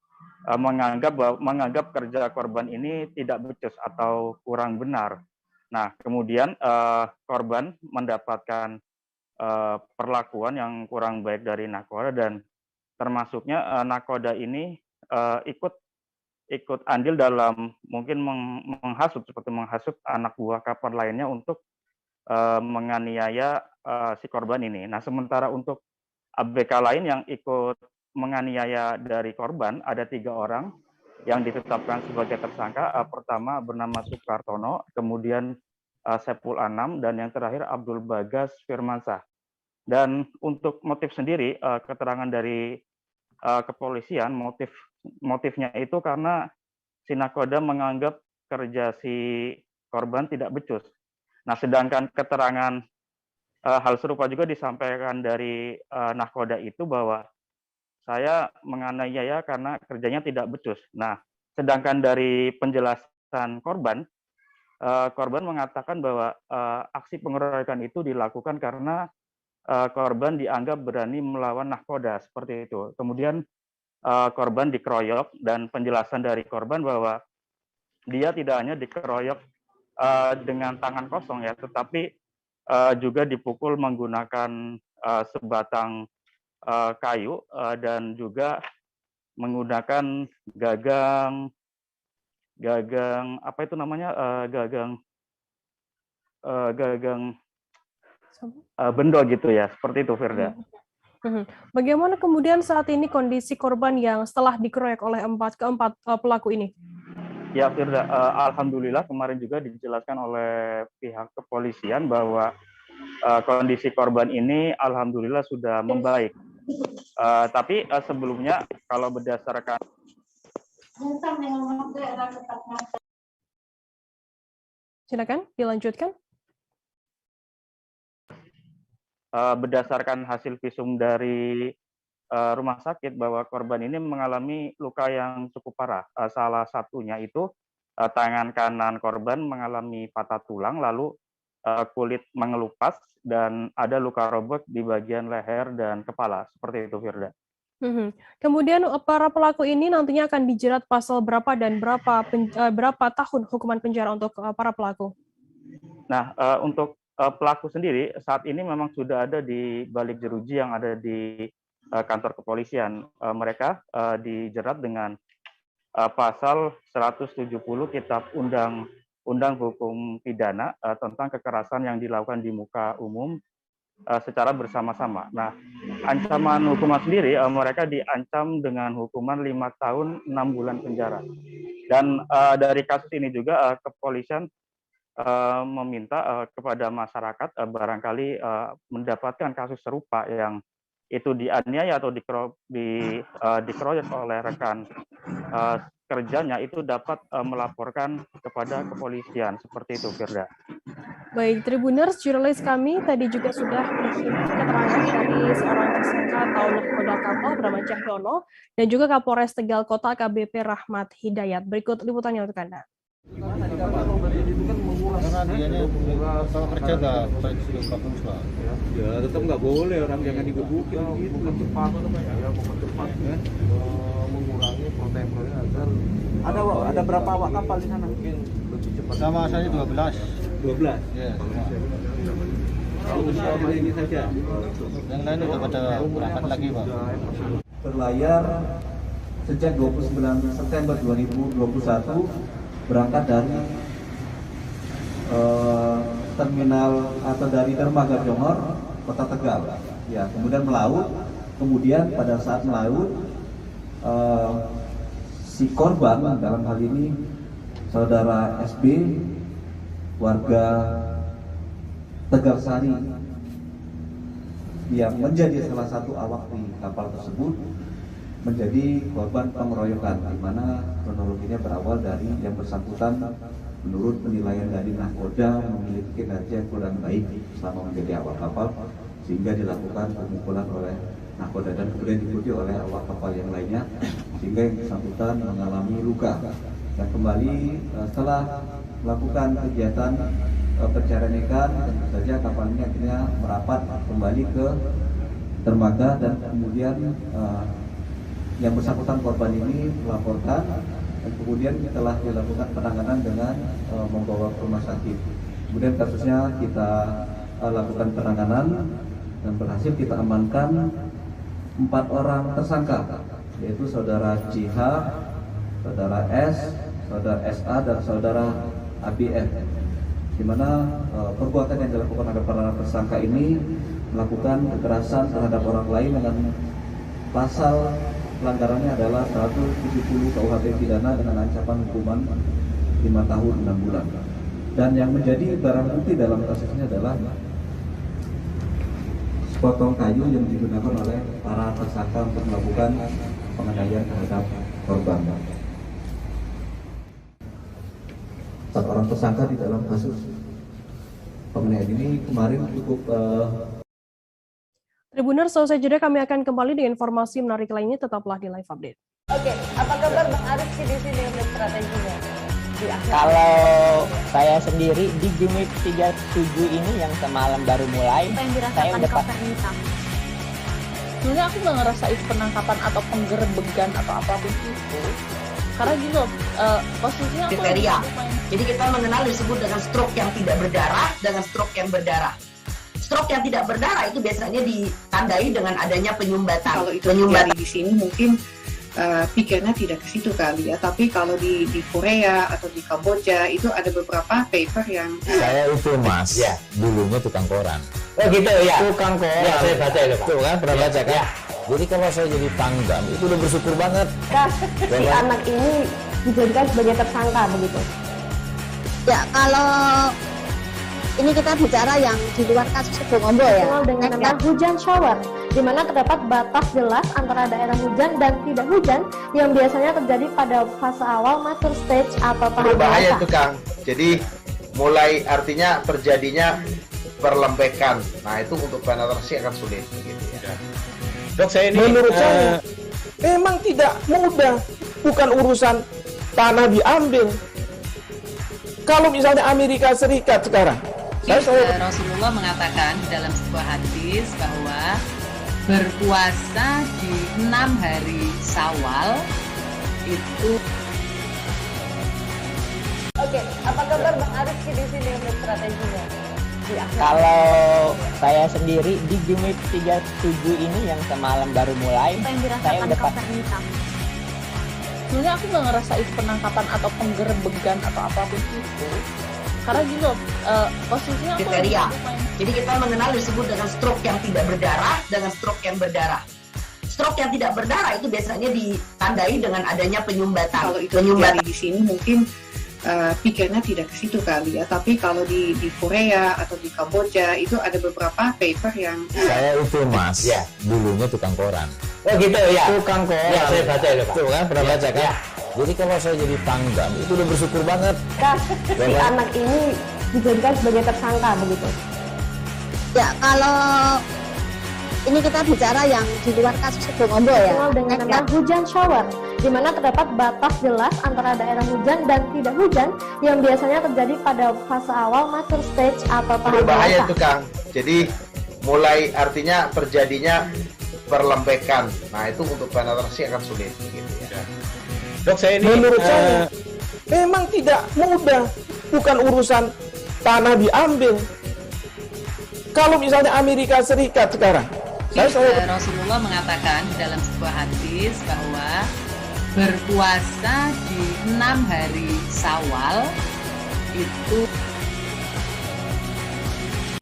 menganggap kerja korban ini tidak becus atau kurang benar. Nah, kemudian korban mendapatkan perlakuan yang kurang baik dari nahkoda, dan termasuknya nahkoda ini ikut andil dalam mungkin menghasut anak buah kapal lainnya untuk menganiaya si korban ini. Nah, sementara untuk ABK lain yang ikut menganiaya dari korban ada 3 orang yang ditetapkan sebagai tersangka. Pertama bernama Sukartono, kemudian Sepul Anam, dan yang terakhir Abdul Bagas Firmansyah. Dan untuk motif sendiri, keterangan dari kepolisian, motifnya itu karena si nahkoda menganggap kerja si korban tidak becus. Nah, sedangkan keterangan hal serupa juga disampaikan dari nahkoda itu bahwa saya menganiaya karena kerjanya tidak becus. Nah, sedangkan dari penjelasan korban mengatakan bahwa aksi pengeroyokan itu dilakukan karena korban dianggap berani melawan nahkoda, seperti itu. Kemudian korban dikeroyok, dan penjelasan dari korban bahwa dia tidak hanya dikeroyok dengan tangan kosong ya, tetapi juga dipukul menggunakan sebatang kayu dan juga menggunakan gagang apa itu namanya, gagang bendo gitu ya, seperti itu, Firda. Bagaimana kemudian saat ini kondisi korban yang setelah dikeroyok oleh keempat pelaku ini? Ya, Firda, alhamdulillah kemarin juga dijelaskan oleh pihak kepolisian bahwa kondisi korban ini alhamdulillah sudah membaik. Tapi sebelumnya kalau berdasarkan silakan dilanjutkan. Berdasarkan hasil visum dari rumah sakit bahwa korban ini mengalami luka yang cukup parah. Salah satunya itu tangan kanan korban mengalami patah tulang, lalu kulit mengelupas, dan ada luka robek di bagian leher dan kepala, seperti itu, Firda. Kemudian para pelaku ini nantinya akan dijerat pasal berapa dan berapa tahun hukuman penjara untuk para pelaku? Nah, untuk pelaku sendiri saat ini memang sudah ada di balik jeruji yang ada di kantor kepolisian. Mereka dijerat dengan pasal 170 Kitab Undang Hukum Pidana tentang kekerasan yang dilakukan di muka umum secara bersama-sama. Nah, ancaman hukuman sendiri mereka diancam dengan hukuman 5 tahun 6 bulan penjara. Dan dari kasus ini juga kepolisian meminta kepada masyarakat barangkali mendapatkan kasus serupa yang itu dianiaya atau dikeroyok oleh rekan kerjanya, itu dapat melaporkan kepada kepolisian, seperti itu, Firda. Baik, Tribuners, jurnalis kami tadi juga sudah menyimak keterangan dari seorang tersangka atau nahkoda kapal bernama Cahyono dan juga Kapolres Tegal Kota AKBP Rahmat Hidayat. Berikut liputannya untuk Anda. Kalau kerja nggak ya tetap nggak boleh, orang jangan digebukin gitu. Mempercepat mengurangi protein agar ada berapa awak kapal di sana? Mungkin lebih cepat. Sama saya 12 ya. Kalau usia ini saja, yang lain udah pada berangkat lagi, Pak. Berlayar sejak 29 September 2021 berangkat dari terminal atau dari dermaga Johor, Kota Tegal. ya kemudian melaut. Kemudian pada saat melaut si korban dalam hal ini saudara SB warga Tegarsari yang menjadi salah satu awak di kapal tersebut menjadi korban pengeroyokan, di mana kronologinya berawal dari yang bersangkutan menurut penilaian dari nahkoda memiliki kinerja yang kurang baik selama menjadi awak kapal, sehingga dilakukan pemukulan oleh nahkoda dan kemudian diikuti oleh awak kapal yang lainnya, sehingga yang bersangkutan mengalami luka. Dan kembali setelah melakukan kegiatan pencarian ikan, tentu saja kapal ini akhirnya merapat kembali ke dermaga dan kemudian yang bersangkutan korban ini melaporkan, dan kemudian telah dilakukan penanganan dengan membawa ke rumah sakit. Kemudian kasusnya kita lakukan penanganan dan berhasil kita amankan 4 orang tersangka, yaitu saudara CH, saudara S, saudara SA, dan saudara ABF, di mana perbuatan yang dilakukan oleh para tersangka ini melakukan kekerasan terhadap orang lain dengan pasal pelanggarannya adalah 170 KUHP pidana dengan ancaman hukuman 5 tahun 6 bulan. Dan yang menjadi barang bukti dalam kasus ini adalah sepotong kayu yang digunakan oleh para tersangka untuk melakukan penganiayaan terhadap korban. 4 orang tersangka di dalam kasus penganiayaan ini kemarin cukup Tribuners, selesai jeda kami akan kembali dengan informasi menarik lainnya, tetaplah di Live Update. Oke, apa kabar Bang Arif sih di sini untuk strateginya? Kalau saya sendiri di Jumip 37 ini yang semalam baru mulai, saya udah sebenarnya aku nggak ngerasain penangkapan atau penggerbegan atau apapun itu. Karena gini loh, posisinya aku kriteria. Jadi kita mengenal disebut dengan stroke yang tidak berdarah dengan stroke yang berdarah. Stroke yang tidak berdarah itu biasanya ditandai dengan adanya penyumbatan. Kalau itu terjadi di sini mungkin pikirnya tidak ke situ kali ya. Tapi kalau di Korea atau di Kamboja itu ada beberapa paper yang saya itu mas, ya dulunya tukang koran. Oh gitu ya. Tukang koran. Ya, saya baca itu Pak. Tuh kan pernah baca kan? Ya. Jadi kalau saya jadi pangdam itu udah bersyukur banget. Si anak ini dijadikan sebagai tersangka begitu. Ya kalau ini kita bicara yang di luar kasus Kedungombo ya, dengan nama hujan shower, di mana terdapat batas jelas antara daerah hujan dan tidak hujan yang biasanya terjadi pada fase awal mature stage atau tahap berbahaya dewasa. itu Kang. Jadi mulai artinya terjadinya perlembekan. Nah itu untuk penetrasi akan sulit. Gitu ya. Dok, saya ini menurut saya memang tidak mudah, bukan urusan tanah diambil. Kalau misalnya Amerika Serikat sekarang, Rasulullah mengatakan dalam sebuah hadis bahwa berpuasa di 6 hari Syawal itu. Oke, apa kabar Bang Arif sih di sini untuk strateginya? Kalau saya sendiri di Jumip 37 ini yang semalam baru mulai, saya udah sebenarnya aku nggak ngerasain penangkapan atau penggerbegan atau apapun itu. Karena gini loh, posisinya aku kriteria. Jadi kita mengenal disebut dengan stroke yang tidak berdarah dengan stroke yang berdarah. Stroke yang tidak berdarah itu biasanya ditandai dengan adanya penyumbatan. Kalau itu terjadi di sini mungkin pikirnya tidak ke situ kali ya. Tapi kalau di Korea atau di Kamboja itu ada beberapa paper yang saya itu mas, ya dulunya tukang koran. Oh gitu ya. Tukang koran. Ya, saya baca itu Pak. Tuh kan pernah baca kan? Ya. Jadi kalau saya jadi pangdam itu udah bersyukur banget. Si anak ini dijadikan sebagai tersangka begitu. Ya kalau ini kita bicara yang di luar kasus Kedungombo ya, dengan nama hujan shower, di mana terdapat batas jelas antara daerah hujan dan tidak hujan yang biasanya terjadi pada fase awal mature stage atau tahap berbahaya dewasa. itu Kang. Jadi mulai artinya terjadinya perlembekan. Nah itu untuk penetrasi akan sulit. Gitu ya. Dok, saya ini menurut saya memang tidak mudah, bukan urusan tanah diambil. Kalau misalnya Amerika Serikat sekarang, Rasulullah mengatakan dalam sebuah hadis bahwa berpuasa di 6 hari Syawal itu.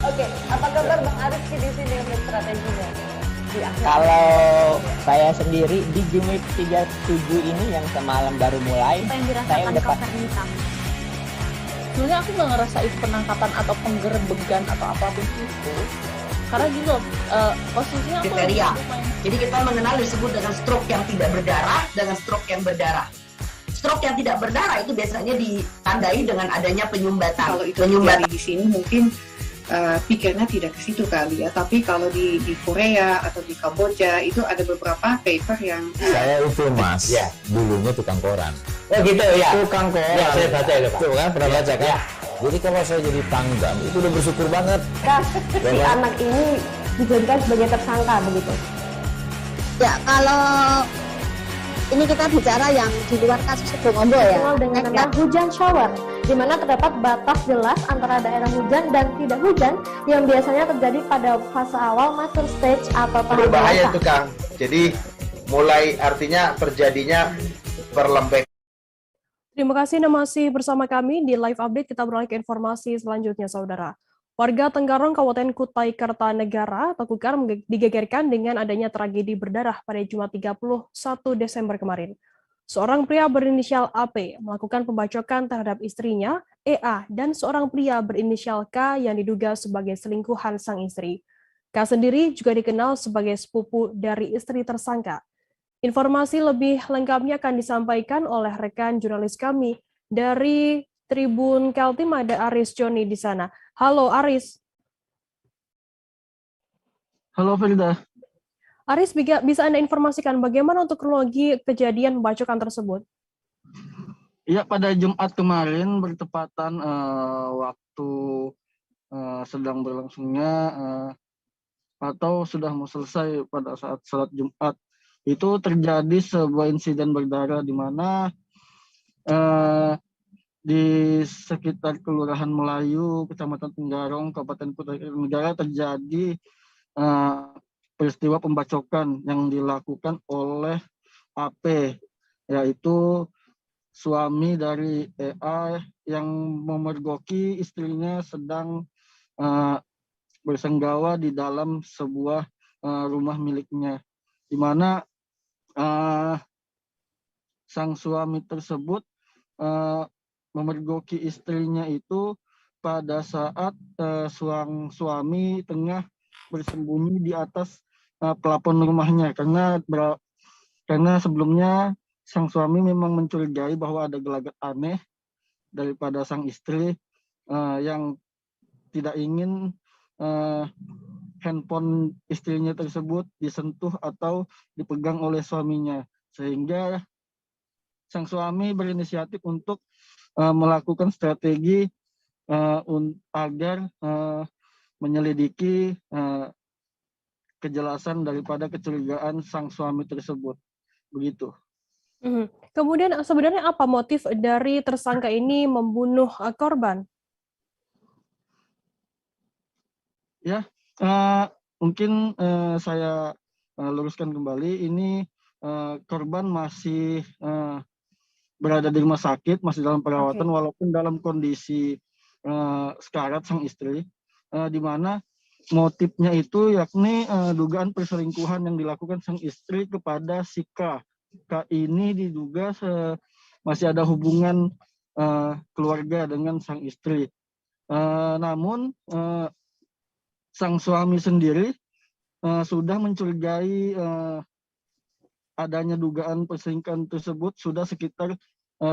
Oke, apa kabar Bang Ariski di sini untuk strateginya? Kalau saya sendiri di Jumip 37 ini yang semalam baru mulai, saya udah Sebenarnya aku nggak ngerasain penangkapan atau penggerbegan atau apapun itu. Karena gitu, posisinya aku kriteria. Jadi kita mengenal disebut dengan stroke yang tidak berdarah dengan stroke yang berdarah. Stroke yang tidak berdarah itu biasanya ditandai dengan adanya penyumbatan. Kalau itu terjadi di sini mungkin pikirnya tidak ke situ kali ya. Tapi kalau di Korea atau di Kamboja itu ada beberapa paper yang saya itu Mas, ya. Dulunya tukang koran. Oh gitu ya. Tukang koran. Ya, saya baca itu Pak. Tuh kan pernah baca kan? Ya. Jadi kalau saya jadi Pangdam itu udah bersyukur banget. Si anak ini dijadikan sebagai tersangka begitu. Ya, kalau ini kita bicara yang di luar kasus Sebongombo ya. Dengan nama hujan shower, di mana terdapat batas jelas antara daerah hujan dan tidak hujan yang biasanya terjadi pada fase awal mature stage atau tahap berbahaya dewasa. itu Kang. Jadi mulai artinya terjadinya perlembekan. Terima kasih Anda masih bersama kami di live update. Kita beralih ke informasi selanjutnya, Saudara. Warga Tenggarong, Kabupaten Kutai Kartanegara atau Kukar digegerkan dengan adanya tragedi berdarah pada Jumat 31 Desember kemarin. Seorang pria berinisial AP melakukan pembacokan terhadap istrinya, EA, dan seorang pria berinisial K yang diduga sebagai selingkuhan sang istri. K sendiri juga dikenal sebagai sepupu dari istri tersangka. Informasi lebih lengkapnya akan disampaikan oleh rekan jurnalis kami dari Tribun Kaltim, ada Aris Joni di sana. Halo Aris. Halo Firda. Aris, bisa Anda informasikan bagaimana untuk kronologi kejadian pembacokan tersebut? Iya, pada Jumat kemarin bertepatan waktu sedang berlangsungnya atau sudah mau selesai pada saat salat Jumat, itu terjadi sebuah insiden berdarah di mana di sekitar Kelurahan Melayu, Kecamatan Tenggarong, Kabupaten Kutai Kartanegara terjadi peristiwa pembacokan yang dilakukan oleh AP, yaitu suami dari EA yang memergoki istrinya sedang bersenggawa di dalam sebuah rumah miliknya, di mana sang suami tersebut memergoki istrinya itu pada saat sang suami tengah bersembunyi di atas plafon rumahnya, karena sebelumnya sang suami memang mencurigai bahwa ada gelagat aneh daripada sang istri yang tidak ingin handphone istrinya tersebut disentuh atau dipegang oleh suaminya, sehingga sang suami berinisiatif untuk melakukan strategi agar menyelidiki kejelasan daripada kecurigaan sang suami tersebut. Begitu. Kemudian sebenarnya apa motif dari tersangka ini membunuh korban? Ya, mungkin saya luruskan kembali. Ini korban masih berada di rumah sakit, masih dalam perawatan, walaupun dalam kondisi sekarat sang istri, di mana motifnya itu yakni dugaan perselingkuhan yang dilakukan sang istri kepada si K. K ini diduga masih ada hubungan keluarga dengan sang istri. Namun sang suami sendiri sudah mencurigai adanya dugaan perselingkuhan tersebut sudah sekitar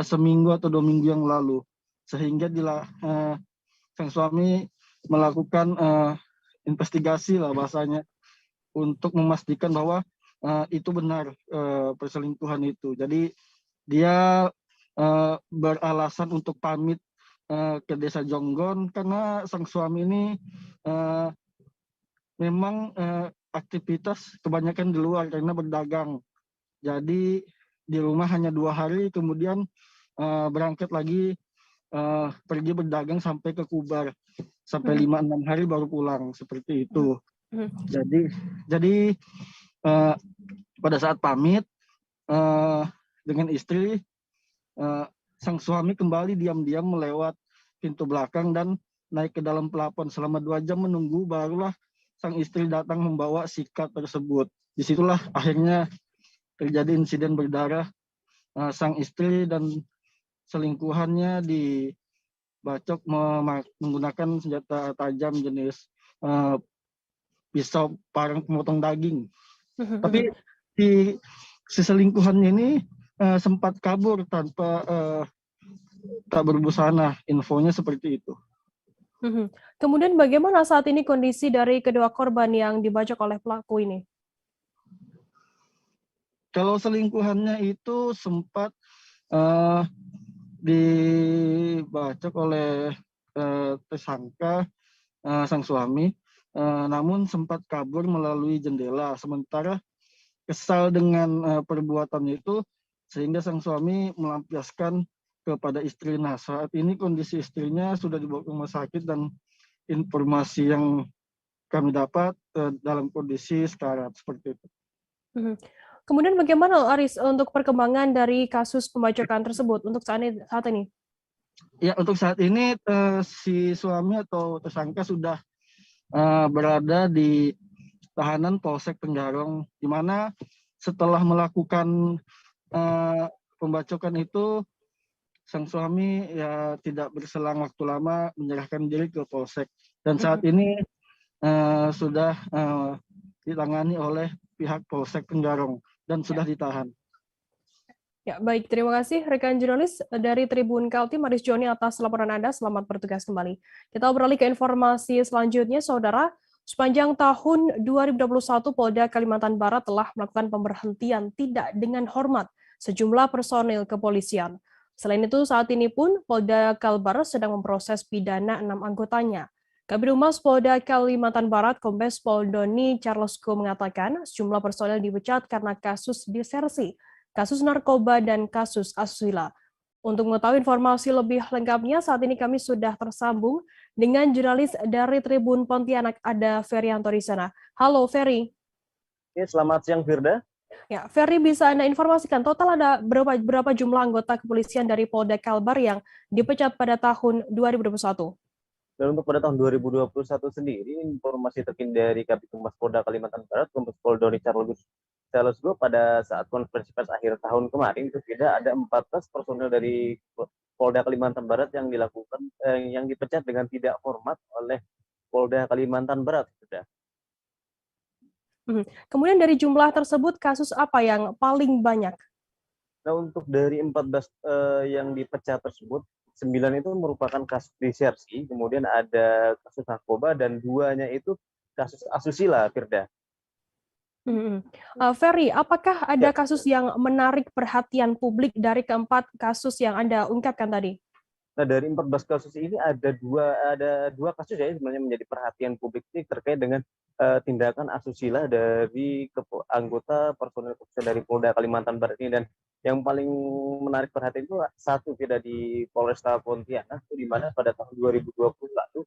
seminggu atau 2 minggu yang lalu, sehingga sang suami melakukan investigasi lah bahasanya untuk memastikan bahwa itu benar perselingkuhan itu. Jadi dia beralasan untuk pamit ke desa Jonggon karena sang suami ini memang aktivitas kebanyakan di luar karena berdagang. Jadi di rumah hanya 2 hari, kemudian berangkat lagi pergi berdagang sampai ke Kubar, sampai 5-6 hari baru pulang, seperti itu. Jadi pada saat pamit dengan istri, sang suami kembali diam-diam melewat pintu belakang dan naik ke dalam pelapon selama 2 jam menunggu, barulah sang istri datang membawa sikat tersebut. Disitulah akhirnya terjadi insiden berdarah. Sang istri dan selingkuhannya dibacok menggunakan senjata tajam jenis pisau parang pemotong daging. Tapi si selingkuhannya ini sempat kabur tanpa tak berbusana. Infonya seperti itu. Kemudian bagaimana saat ini kondisi dari kedua korban yang dibacok oleh pelaku ini? Kalau selingkuhannya itu sempat dibacok oleh tersangka sang suami, namun sempat kabur melalui jendela. Sementara kesal dengan perbuatannya itu, sehingga sang suami melampiaskan kepada istri. Nah, saat ini kondisi istrinya sudah dibawa ke rumah sakit dan informasi yang kami dapat dalam kondisi sekarat seperti itu. Kemudian bagaimana Aris untuk perkembangan dari kasus pembacokan tersebut untuk saat ini? Ya, untuk saat ini si suami atau tersangka sudah berada di tahanan Polsek Tenggarong, di mana setelah melakukan pembacokan itu, sang suami ya tidak berselang waktu lama menyerahkan diri ke Polsek, dan saat ini sudah ditangani oleh pihak Polsek Tenggarong dan sudah ditahan. Ya, baik, terima kasih rekan jurnalis dari Tribun Kaltim Aris Joni atas laporan Anda. Selamat bertugas kembali. Kita beralih ke informasi selanjutnya, Saudara. Sepanjang tahun 2021, Polda Kalimantan Barat telah melakukan pemberhentian tidak dengan hormat sejumlah personil kepolisian. Selain itu, saat ini pun Polda Kalbar sedang memproses pidana 6 anggotanya. Kabid Humas Polda Kalimantan Barat, Kombes Pol Doni Charlesko mengatakan sejumlah personil dipecat karena kasus disersi, kasus narkoba, dan kasus asusila. Untuk mengetahui informasi lebih lengkapnya, saat ini kami sudah tersambung dengan jurnalis dari Tribun Pontianak, ada Ferryanto di sana. Halo Ferry. Ya, selamat siang Firda. Ya, Ferry, bisa Anda informasikan total ada berapa jumlah anggota kepolisian dari Polda Kalbar yang dipecat pada tahun 2021? Dan untuk pada tahun 2021 sendiri, informasi terkini dari Kabid Humas Polda Kalimantan Barat, Kombes Pol Doni Charlesko pada saat konferensi pers akhir tahun kemarin, itu tidak ada 14 personel dari Polda Kalimantan Barat yang dipecat dengan tidak hormat oleh Polda Kalimantan Barat. Sudah. Kemudian dari jumlah tersebut, kasus apa yang paling banyak? Nah, untuk dari 14 yang dipecat tersebut, 9 itu merupakan kasus disersi, kemudian ada kasus narkoba, dan 2-nya itu kasus asusila, Firda. Ferry, apakah ada kasus yang menarik perhatian publik dari keempat kasus yang Anda ungkapkan tadi? Nah, dari 14 kasus ini ada dua kasus ya sebenarnya menjadi perhatian publik ini terkait dengan tindakan asusila dari anggota personel dari Polda Kalimantan Barat ini, dan yang paling menarik perhatian itu satu tidak di Polresta Pontianak, di mana pada tahun 2020 lalu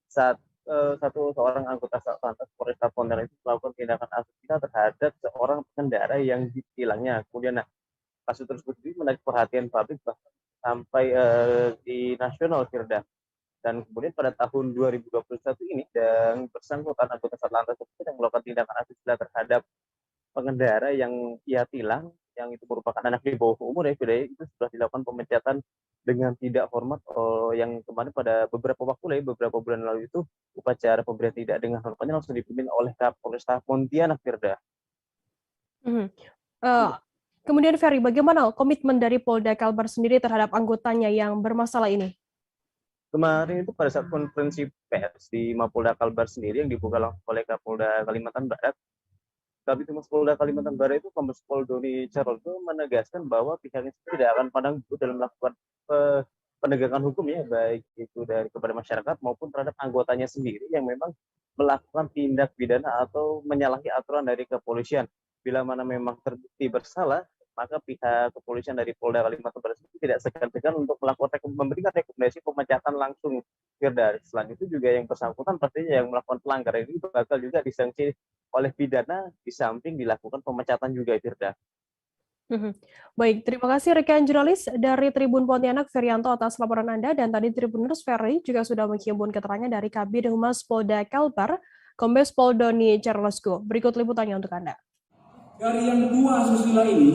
saat seorang anggota Satlantas Polresta Pontianak itu melakukan tindakan asusila terhadap seorang pengendara yang ditilangnya. Kemudian kasus tersebut menarik perhatian publik bahkan sampai di nasional, Firda. Dan kemudian pada tahun 2021 ini, dan bersangkutan anggota Satlantas tersebut yang melakukan tindakan asusila terhadap pengendara yang ia tilang, yang itu merupakan anak di bawah umur ya, Firda, itu sudah dilakukan pemecatan dengan tidak hormat. Yang kemarin pada beberapa bulan lalu itu upacara pemberian tidak dengan hormatnya langsung dipimpin oleh Kapolresta Pontianak, Firda. Kemudian Ferry, bagaimana komitmen dari Polda Kalbar sendiri terhadap anggotanya yang bermasalah ini? Kemarin itu pada saat konferensi pers di Mapolda Kalbar sendiri yang dibuka langsung oleh Kapolda Kalimantan Barat, Kabid Humas Polda Kalimantan Barat itu Kombes Pol Doni Charlesko menegaskan bahwa pihaknya tidak akan pandang bulu dalam melakukan penegakan hukum ya, baik itu kepada masyarakat maupun terhadap anggotanya sendiri yang memang melakukan tindak pidana atau menyalahi aturan dari kepolisian. Bila mana memang terbukti bersalah, maka pihak kepolisian dari Polda Kalimantan Barat itu tidak segan-segan untuk memberikan rekomendasi pemecatan langsung. Selain itu juga yang bersangkutan pastinya yang melakukan pelanggaran ini bakal juga disanksi oleh pidana, di samping dilakukan pemecatan juga, Firda. Baik, terima kasih rekan jurnalis dari Tribun Pontianak Ferianto atas laporan Anda, dan tadi Tribuners Ferry juga sudah menghimpun keterangan dari Kabid Humas Polda Kalbar, Kombes Pol Doni Charlesco. Berikut liputannya untuk Anda. Dari yang dua asusila ini,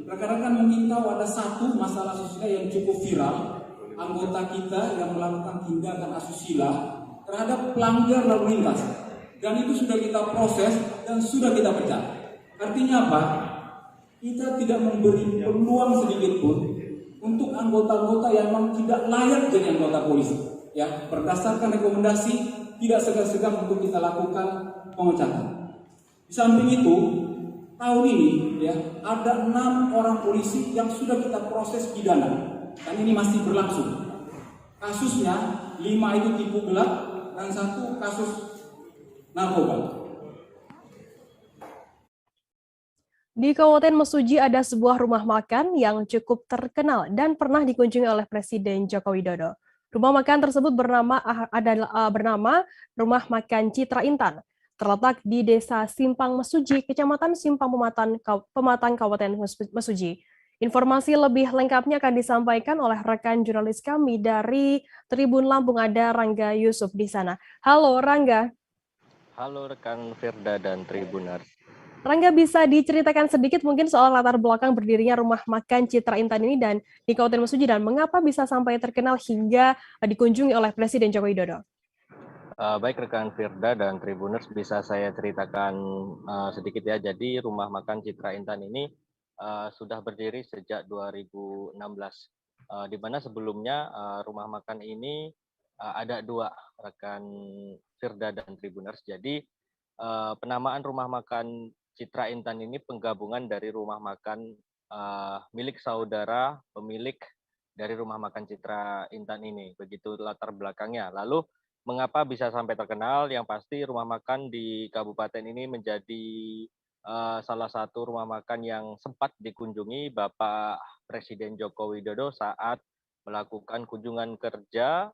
rekan-rekan mungkin tahu ada satu masalah asusila yang cukup viral, anggota kita yang melakukan tindakan asusila terhadap pelanggar lalu lintas, dan itu sudah kita proses dan sudah kita pecah. Artinya apa? Kita tidak memberi peluang sedikit pun untuk anggota-anggota yang memang tidak layak jadi anggota polisi. Ya, berdasarkan rekomendasi tidak segan-segan untuk kita lakukan pemecatan. Di samping itu, tahun ini ya ada 6 orang polisi yang sudah kita proses pidana dan ini masih berlangsung. Kasusnya 5 itu tipu gelap dan 1 kasus narkoba. Di Kabupaten Mesuji ada sebuah rumah makan yang cukup terkenal dan pernah dikunjungi oleh Presiden Joko Widodo. Rumah makan tersebut bernama Rumah Makan Citra Intan, terletak di Desa Simpang Mesuji, Kecamatan Simpang Pematang, Kabupaten Mesuji. Informasi lebih lengkapnya akan disampaikan oleh rekan jurnalis kami dari Tribun Lampung, ada Rangga Yusuf di sana. Halo Rangga. Halo rekan Firda dan Tribuners. Rangga, bisa diceritakan sedikit mungkin soal latar belakang berdirinya Rumah Makan Citra Intan ini dan di Kabupaten Mesuji, dan mengapa bisa sampai terkenal hingga dikunjungi oleh Presiden Joko Widodo? Baik rekan Firda dan Tribuners, bisa saya ceritakan sedikit ya. Jadi Rumah Makan Citra Intan ini sudah berdiri sejak 2016, di mana sebelumnya rumah makan ini ada 2 rekan Firda dan Tribuners. Jadi penamaan Rumah Makan Citra Intan ini penggabungan dari rumah makan milik saudara pemilik dari Rumah Makan Citra Intan ini. Begitu latar belakangnya. Lalu mengapa bisa sampai terkenal? Yang pasti rumah makan di kabupaten ini menjadi salah satu rumah makan yang sempat dikunjungi Bapak Presiden Joko Widodo saat melakukan kunjungan kerja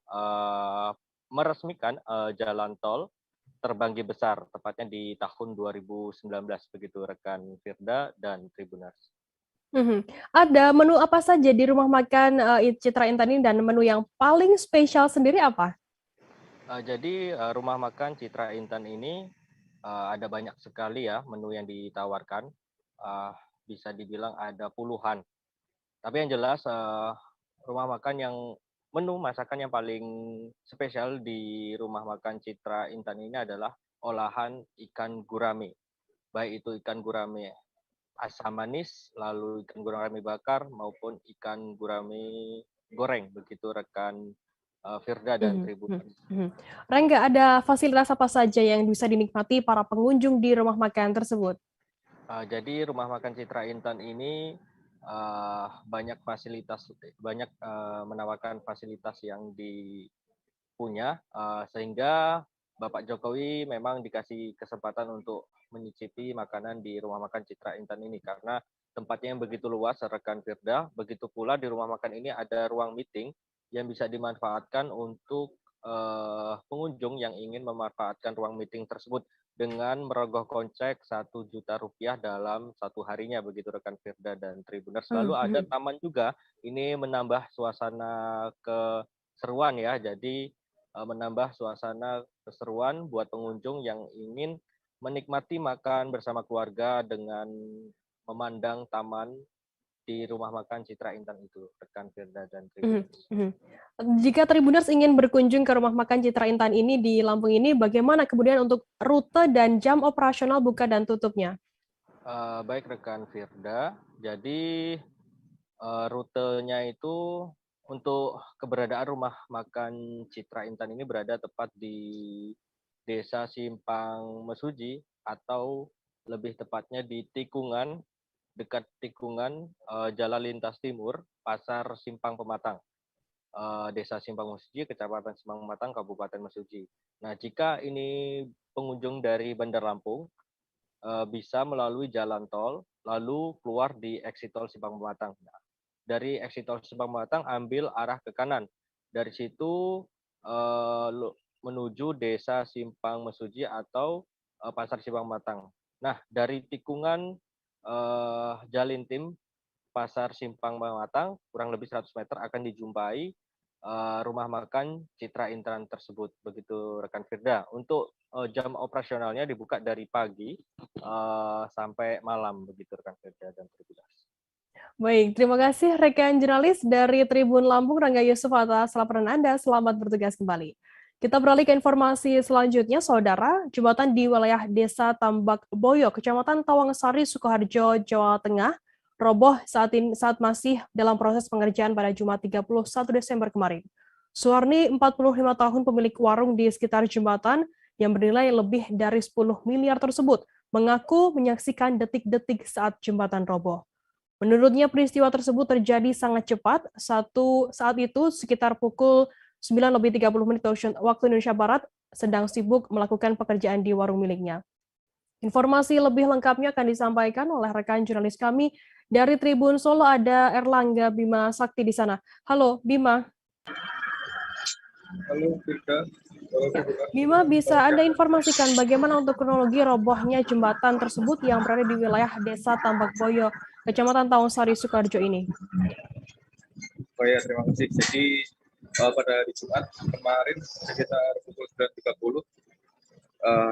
meresmikan jalan tol Terbanggi Besar, tepatnya di tahun 2019, begitu rekan Firda dan Tribuners. Ada menu apa saja di Rumah Makan Citra Intan ini, dan menu yang paling spesial sendiri apa? Jadi Rumah Makan Citra Intan ini ada banyak sekali ya menu yang ditawarkan, bisa dibilang ada puluhan. Tapi yang jelas rumah makan yang menu masakan yang paling spesial di Rumah Makan Citra Intan ini adalah olahan ikan gurame. Baik itu ikan gurame asam manis, lalu ikan gurame bakar, maupun ikan gurame goreng. Begitu rekan Firda dan Tribun. Rangga, ada fasilitas apa saja yang bisa dinikmati para pengunjung di rumah makan tersebut? Jadi Rumah Makan Citra Intan ini banyak menawarkan fasilitas yang dipunya, sehingga Bapak Jokowi memang dikasih kesempatan untuk menyicipi makanan di Rumah Makan Citra Intan ini karena tempatnya yang begitu luas, rekan Firda. Begitu pula di rumah makan ini ada ruang meeting yang bisa dimanfaatkan untuk pengunjung yang ingin memanfaatkan ruang meeting tersebut dengan merogoh kocek Rp1.000.000 dalam 1 harinya, begitu rekan Firda dan Tribuners. Lalu ada taman juga, ini menambah suasana keseruan ya, jadi menambah suasana keseruan buat pengunjung yang ingin menikmati makan bersama keluarga dengan memandang taman di Rumah Makan Citra Intan itu, rekan Firda dan Tribuners. Jika Tribuners ingin berkunjung ke Rumah Makan Citra Intan ini di Lampung ini, bagaimana kemudian untuk rute dan jam operasional buka dan tutupnya? Baik rekan Firda, jadi rutenya itu untuk keberadaan Rumah Makan Citra Intan ini berada tepat di Desa Simpang Mesuji, atau lebih tepatnya di Tikungan, dekat Tikungan, Jalan Lintas Timur, Pasar Simpang Pematang, Desa Simpang Mesuji, Kecamatan Simpang Pematang, Kabupaten Mesuji. Nah, jika ini pengunjung dari Bandar Lampung, bisa melalui jalan tol, lalu keluar di exit tol Simpang Pematang. Nah, dari exit tol Simpang Pematang ambil arah ke kanan. Dari situ menuju Desa Simpang Mesuji atau Pasar Simpang Pematang. Nah, dari Tikungan Jalintim Pasar Simpang Matang, kurang lebih 100 meter akan dijumpai rumah makan Citra Intan tersebut. Begitu rekan Firda. Untuk jam operasionalnya dibuka dari pagi sampai malam, begitu rekan Firda dan Tribunas. Baik, terima kasih rekan jurnalis dari Tribun Lampung Rangga Yusuf atas laporan Anda. Selamat bertugas kembali. Kita beralih ke informasi selanjutnya, Saudara. Jembatan di wilayah Desa Tambak Boyo, Kecamatan Tawangsari, Sukoharjo, Jawa Tengah, roboh saat masih dalam proses pengerjaan pada Jumat 31 Desember kemarin. Suwarni, 45 tahun, pemilik warung di sekitar jembatan yang bernilai lebih dari 10 miliar tersebut, mengaku menyaksikan detik-detik saat jembatan roboh. Menurutnya peristiwa tersebut terjadi sangat cepat. Saat itu sekitar pukul 9:30 waktu Indonesia Barat sedang sibuk melakukan pekerjaan di warung miliknya. Informasi lebih lengkapnya akan disampaikan oleh rekan jurnalis kami dari Tribun Solo, ada Erlangga Bima Sakti di sana. Halo Bima. Halo Firda. Bima, bisa Anda informasikan bagaimana untuk kronologi robohnya jembatan tersebut yang berada di wilayah Desa Tambak Boyo, Kecamatan Tawangsari, Sukoharjo ini? Oh ya, terima kasih. Jadi pada hari Jumat kemarin sekitar pukul 9.30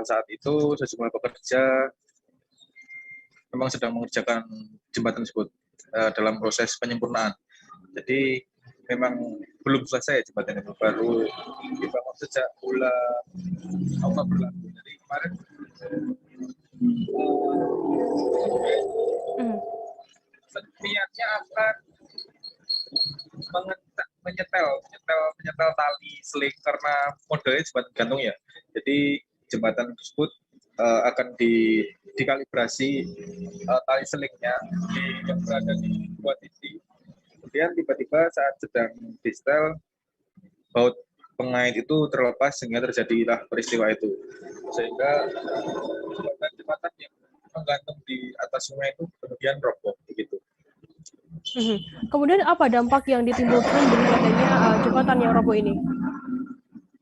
saat itu sejumlah pekerja memang sedang mengerjakan jembatan tersebut dalam proses penyempurnaan. Jadi memang belum selesai jembatan itu, baru dibangun sejak bulan Oktober lalu. Jadi kemarin niatnya akan menyetel tali seling karena modelnya jembatan gantung ya. Jadi jembatan tersebut akan dikalibrasi tali selingnya yang berada di dua titik. Kemudian tiba-tiba saat sedang distel, baut pengait itu terlepas sehingga terjadilah peristiwa itu. Sehingga jembatan yang menggantung di atas sungai itu kemudian roboh begitu. Kemudian apa dampak yang ditimbulkan dengan adanya jembatan yang roboh ini?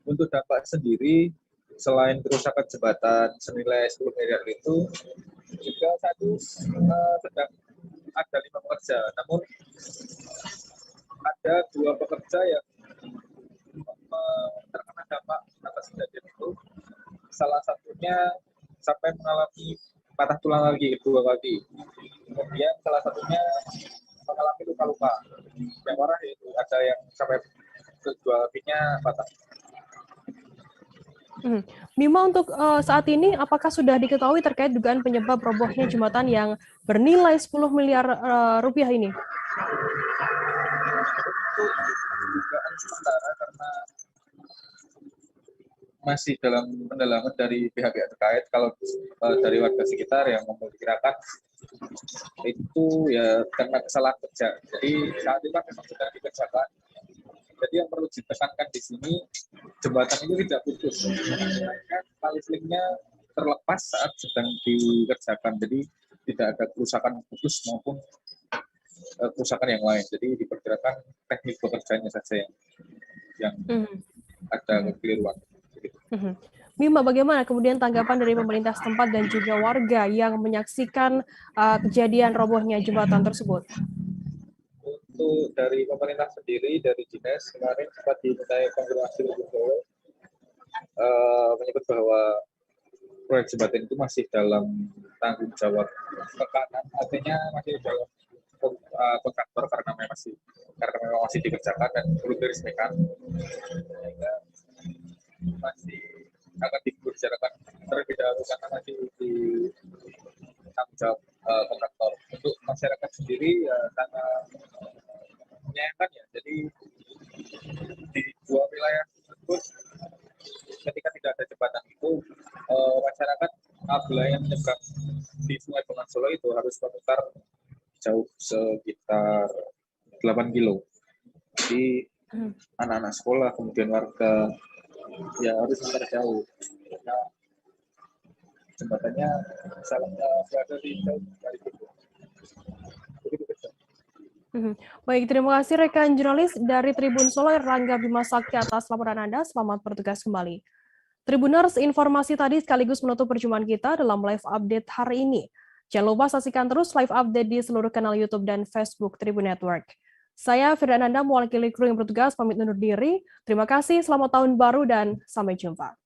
Untuk dampak sendiri, selain kerusakan jembatan senilai 10 miliar itu, juga saat itu sedang ada 5 pekerja, namun ada 2 pekerja yang terkena dampak atas kejadian itu. Salah satunya sampai mengalami patah tulang lagi 2 kali. Kemudian salah satunya mengalami luka-luka. Yang parah yaitu ada yang sampai kedua kakinya patah. Bima, untuk saat ini apakah sudah diketahui terkait dugaan penyebab robohnya jembatan yang bernilai 10 miliar rupiah ini? Untuk dugaan sementara karena masih dalam pendalaman dari pihak-pihak terkait, kalau dari warga sekitar yang memperkirakan itu ya karena kesalahan kerja. Jadi saat itu kan memang sedang dikerjakan. Jadi yang perlu ditekankan di sini, jembatan itu tidak putus. Tali selingnya terlepas saat sedang dikerjakan. Jadi tidak ada kerusakan putus maupun kerusakan yang lain. Jadi diperkirakan teknik pekerjaannya saja yang ada kekeliruan. Bima, bagaimana kemudian tanggapan dari pemerintah setempat dan juga warga yang menyaksikan kejadian robohnya jembatan tersebut? Untuk dari pemerintah sendiri, dari dinas kemarin sempat dimintai konfirmasi lebih dulu, menyebut bahwa proyek jembatan itu masih dalam tanggung jawab tekanan, artinya masih dalam kontraktor karena memang masih dikerjakan dan perlu diresmikan, sehingga masih akan dibicarakan terlebih dahulu karena masih di tanggung jawab kontraktor. Untuk masyarakat sendiri ya sangat menyayangkan ya. Jadi di 2 wilayah tersebut ketika tidak ada jembatan itu masyarakat apabila yang menyeberang di Sungai Bengawan Solo itu harus memutar jauh sekitar 8 kilo. Jadi anak-anak sekolah kemudian warga ya harus memutar jauh. Nah, jembatannya berada di jauh dari itu. Baik, terima kasih rekan jurnalis dari Tribun Solo, Erlangga Bima Sakti atas laporan Anda. Selamat bertugas kembali. Tribuners, informasi tadi sekaligus menutup perjumpaan kita dalam live update hari ini. Jangan lupa saksikan terus live update di seluruh kanal YouTube dan Facebook Tribun Network. Saya Firda Ananda, mewakili kru yang bertugas, pamit undur diri. Terima kasih, selamat tahun baru, dan sampai jumpa.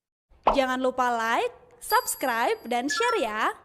Jangan lupa like, subscribe, dan share ya!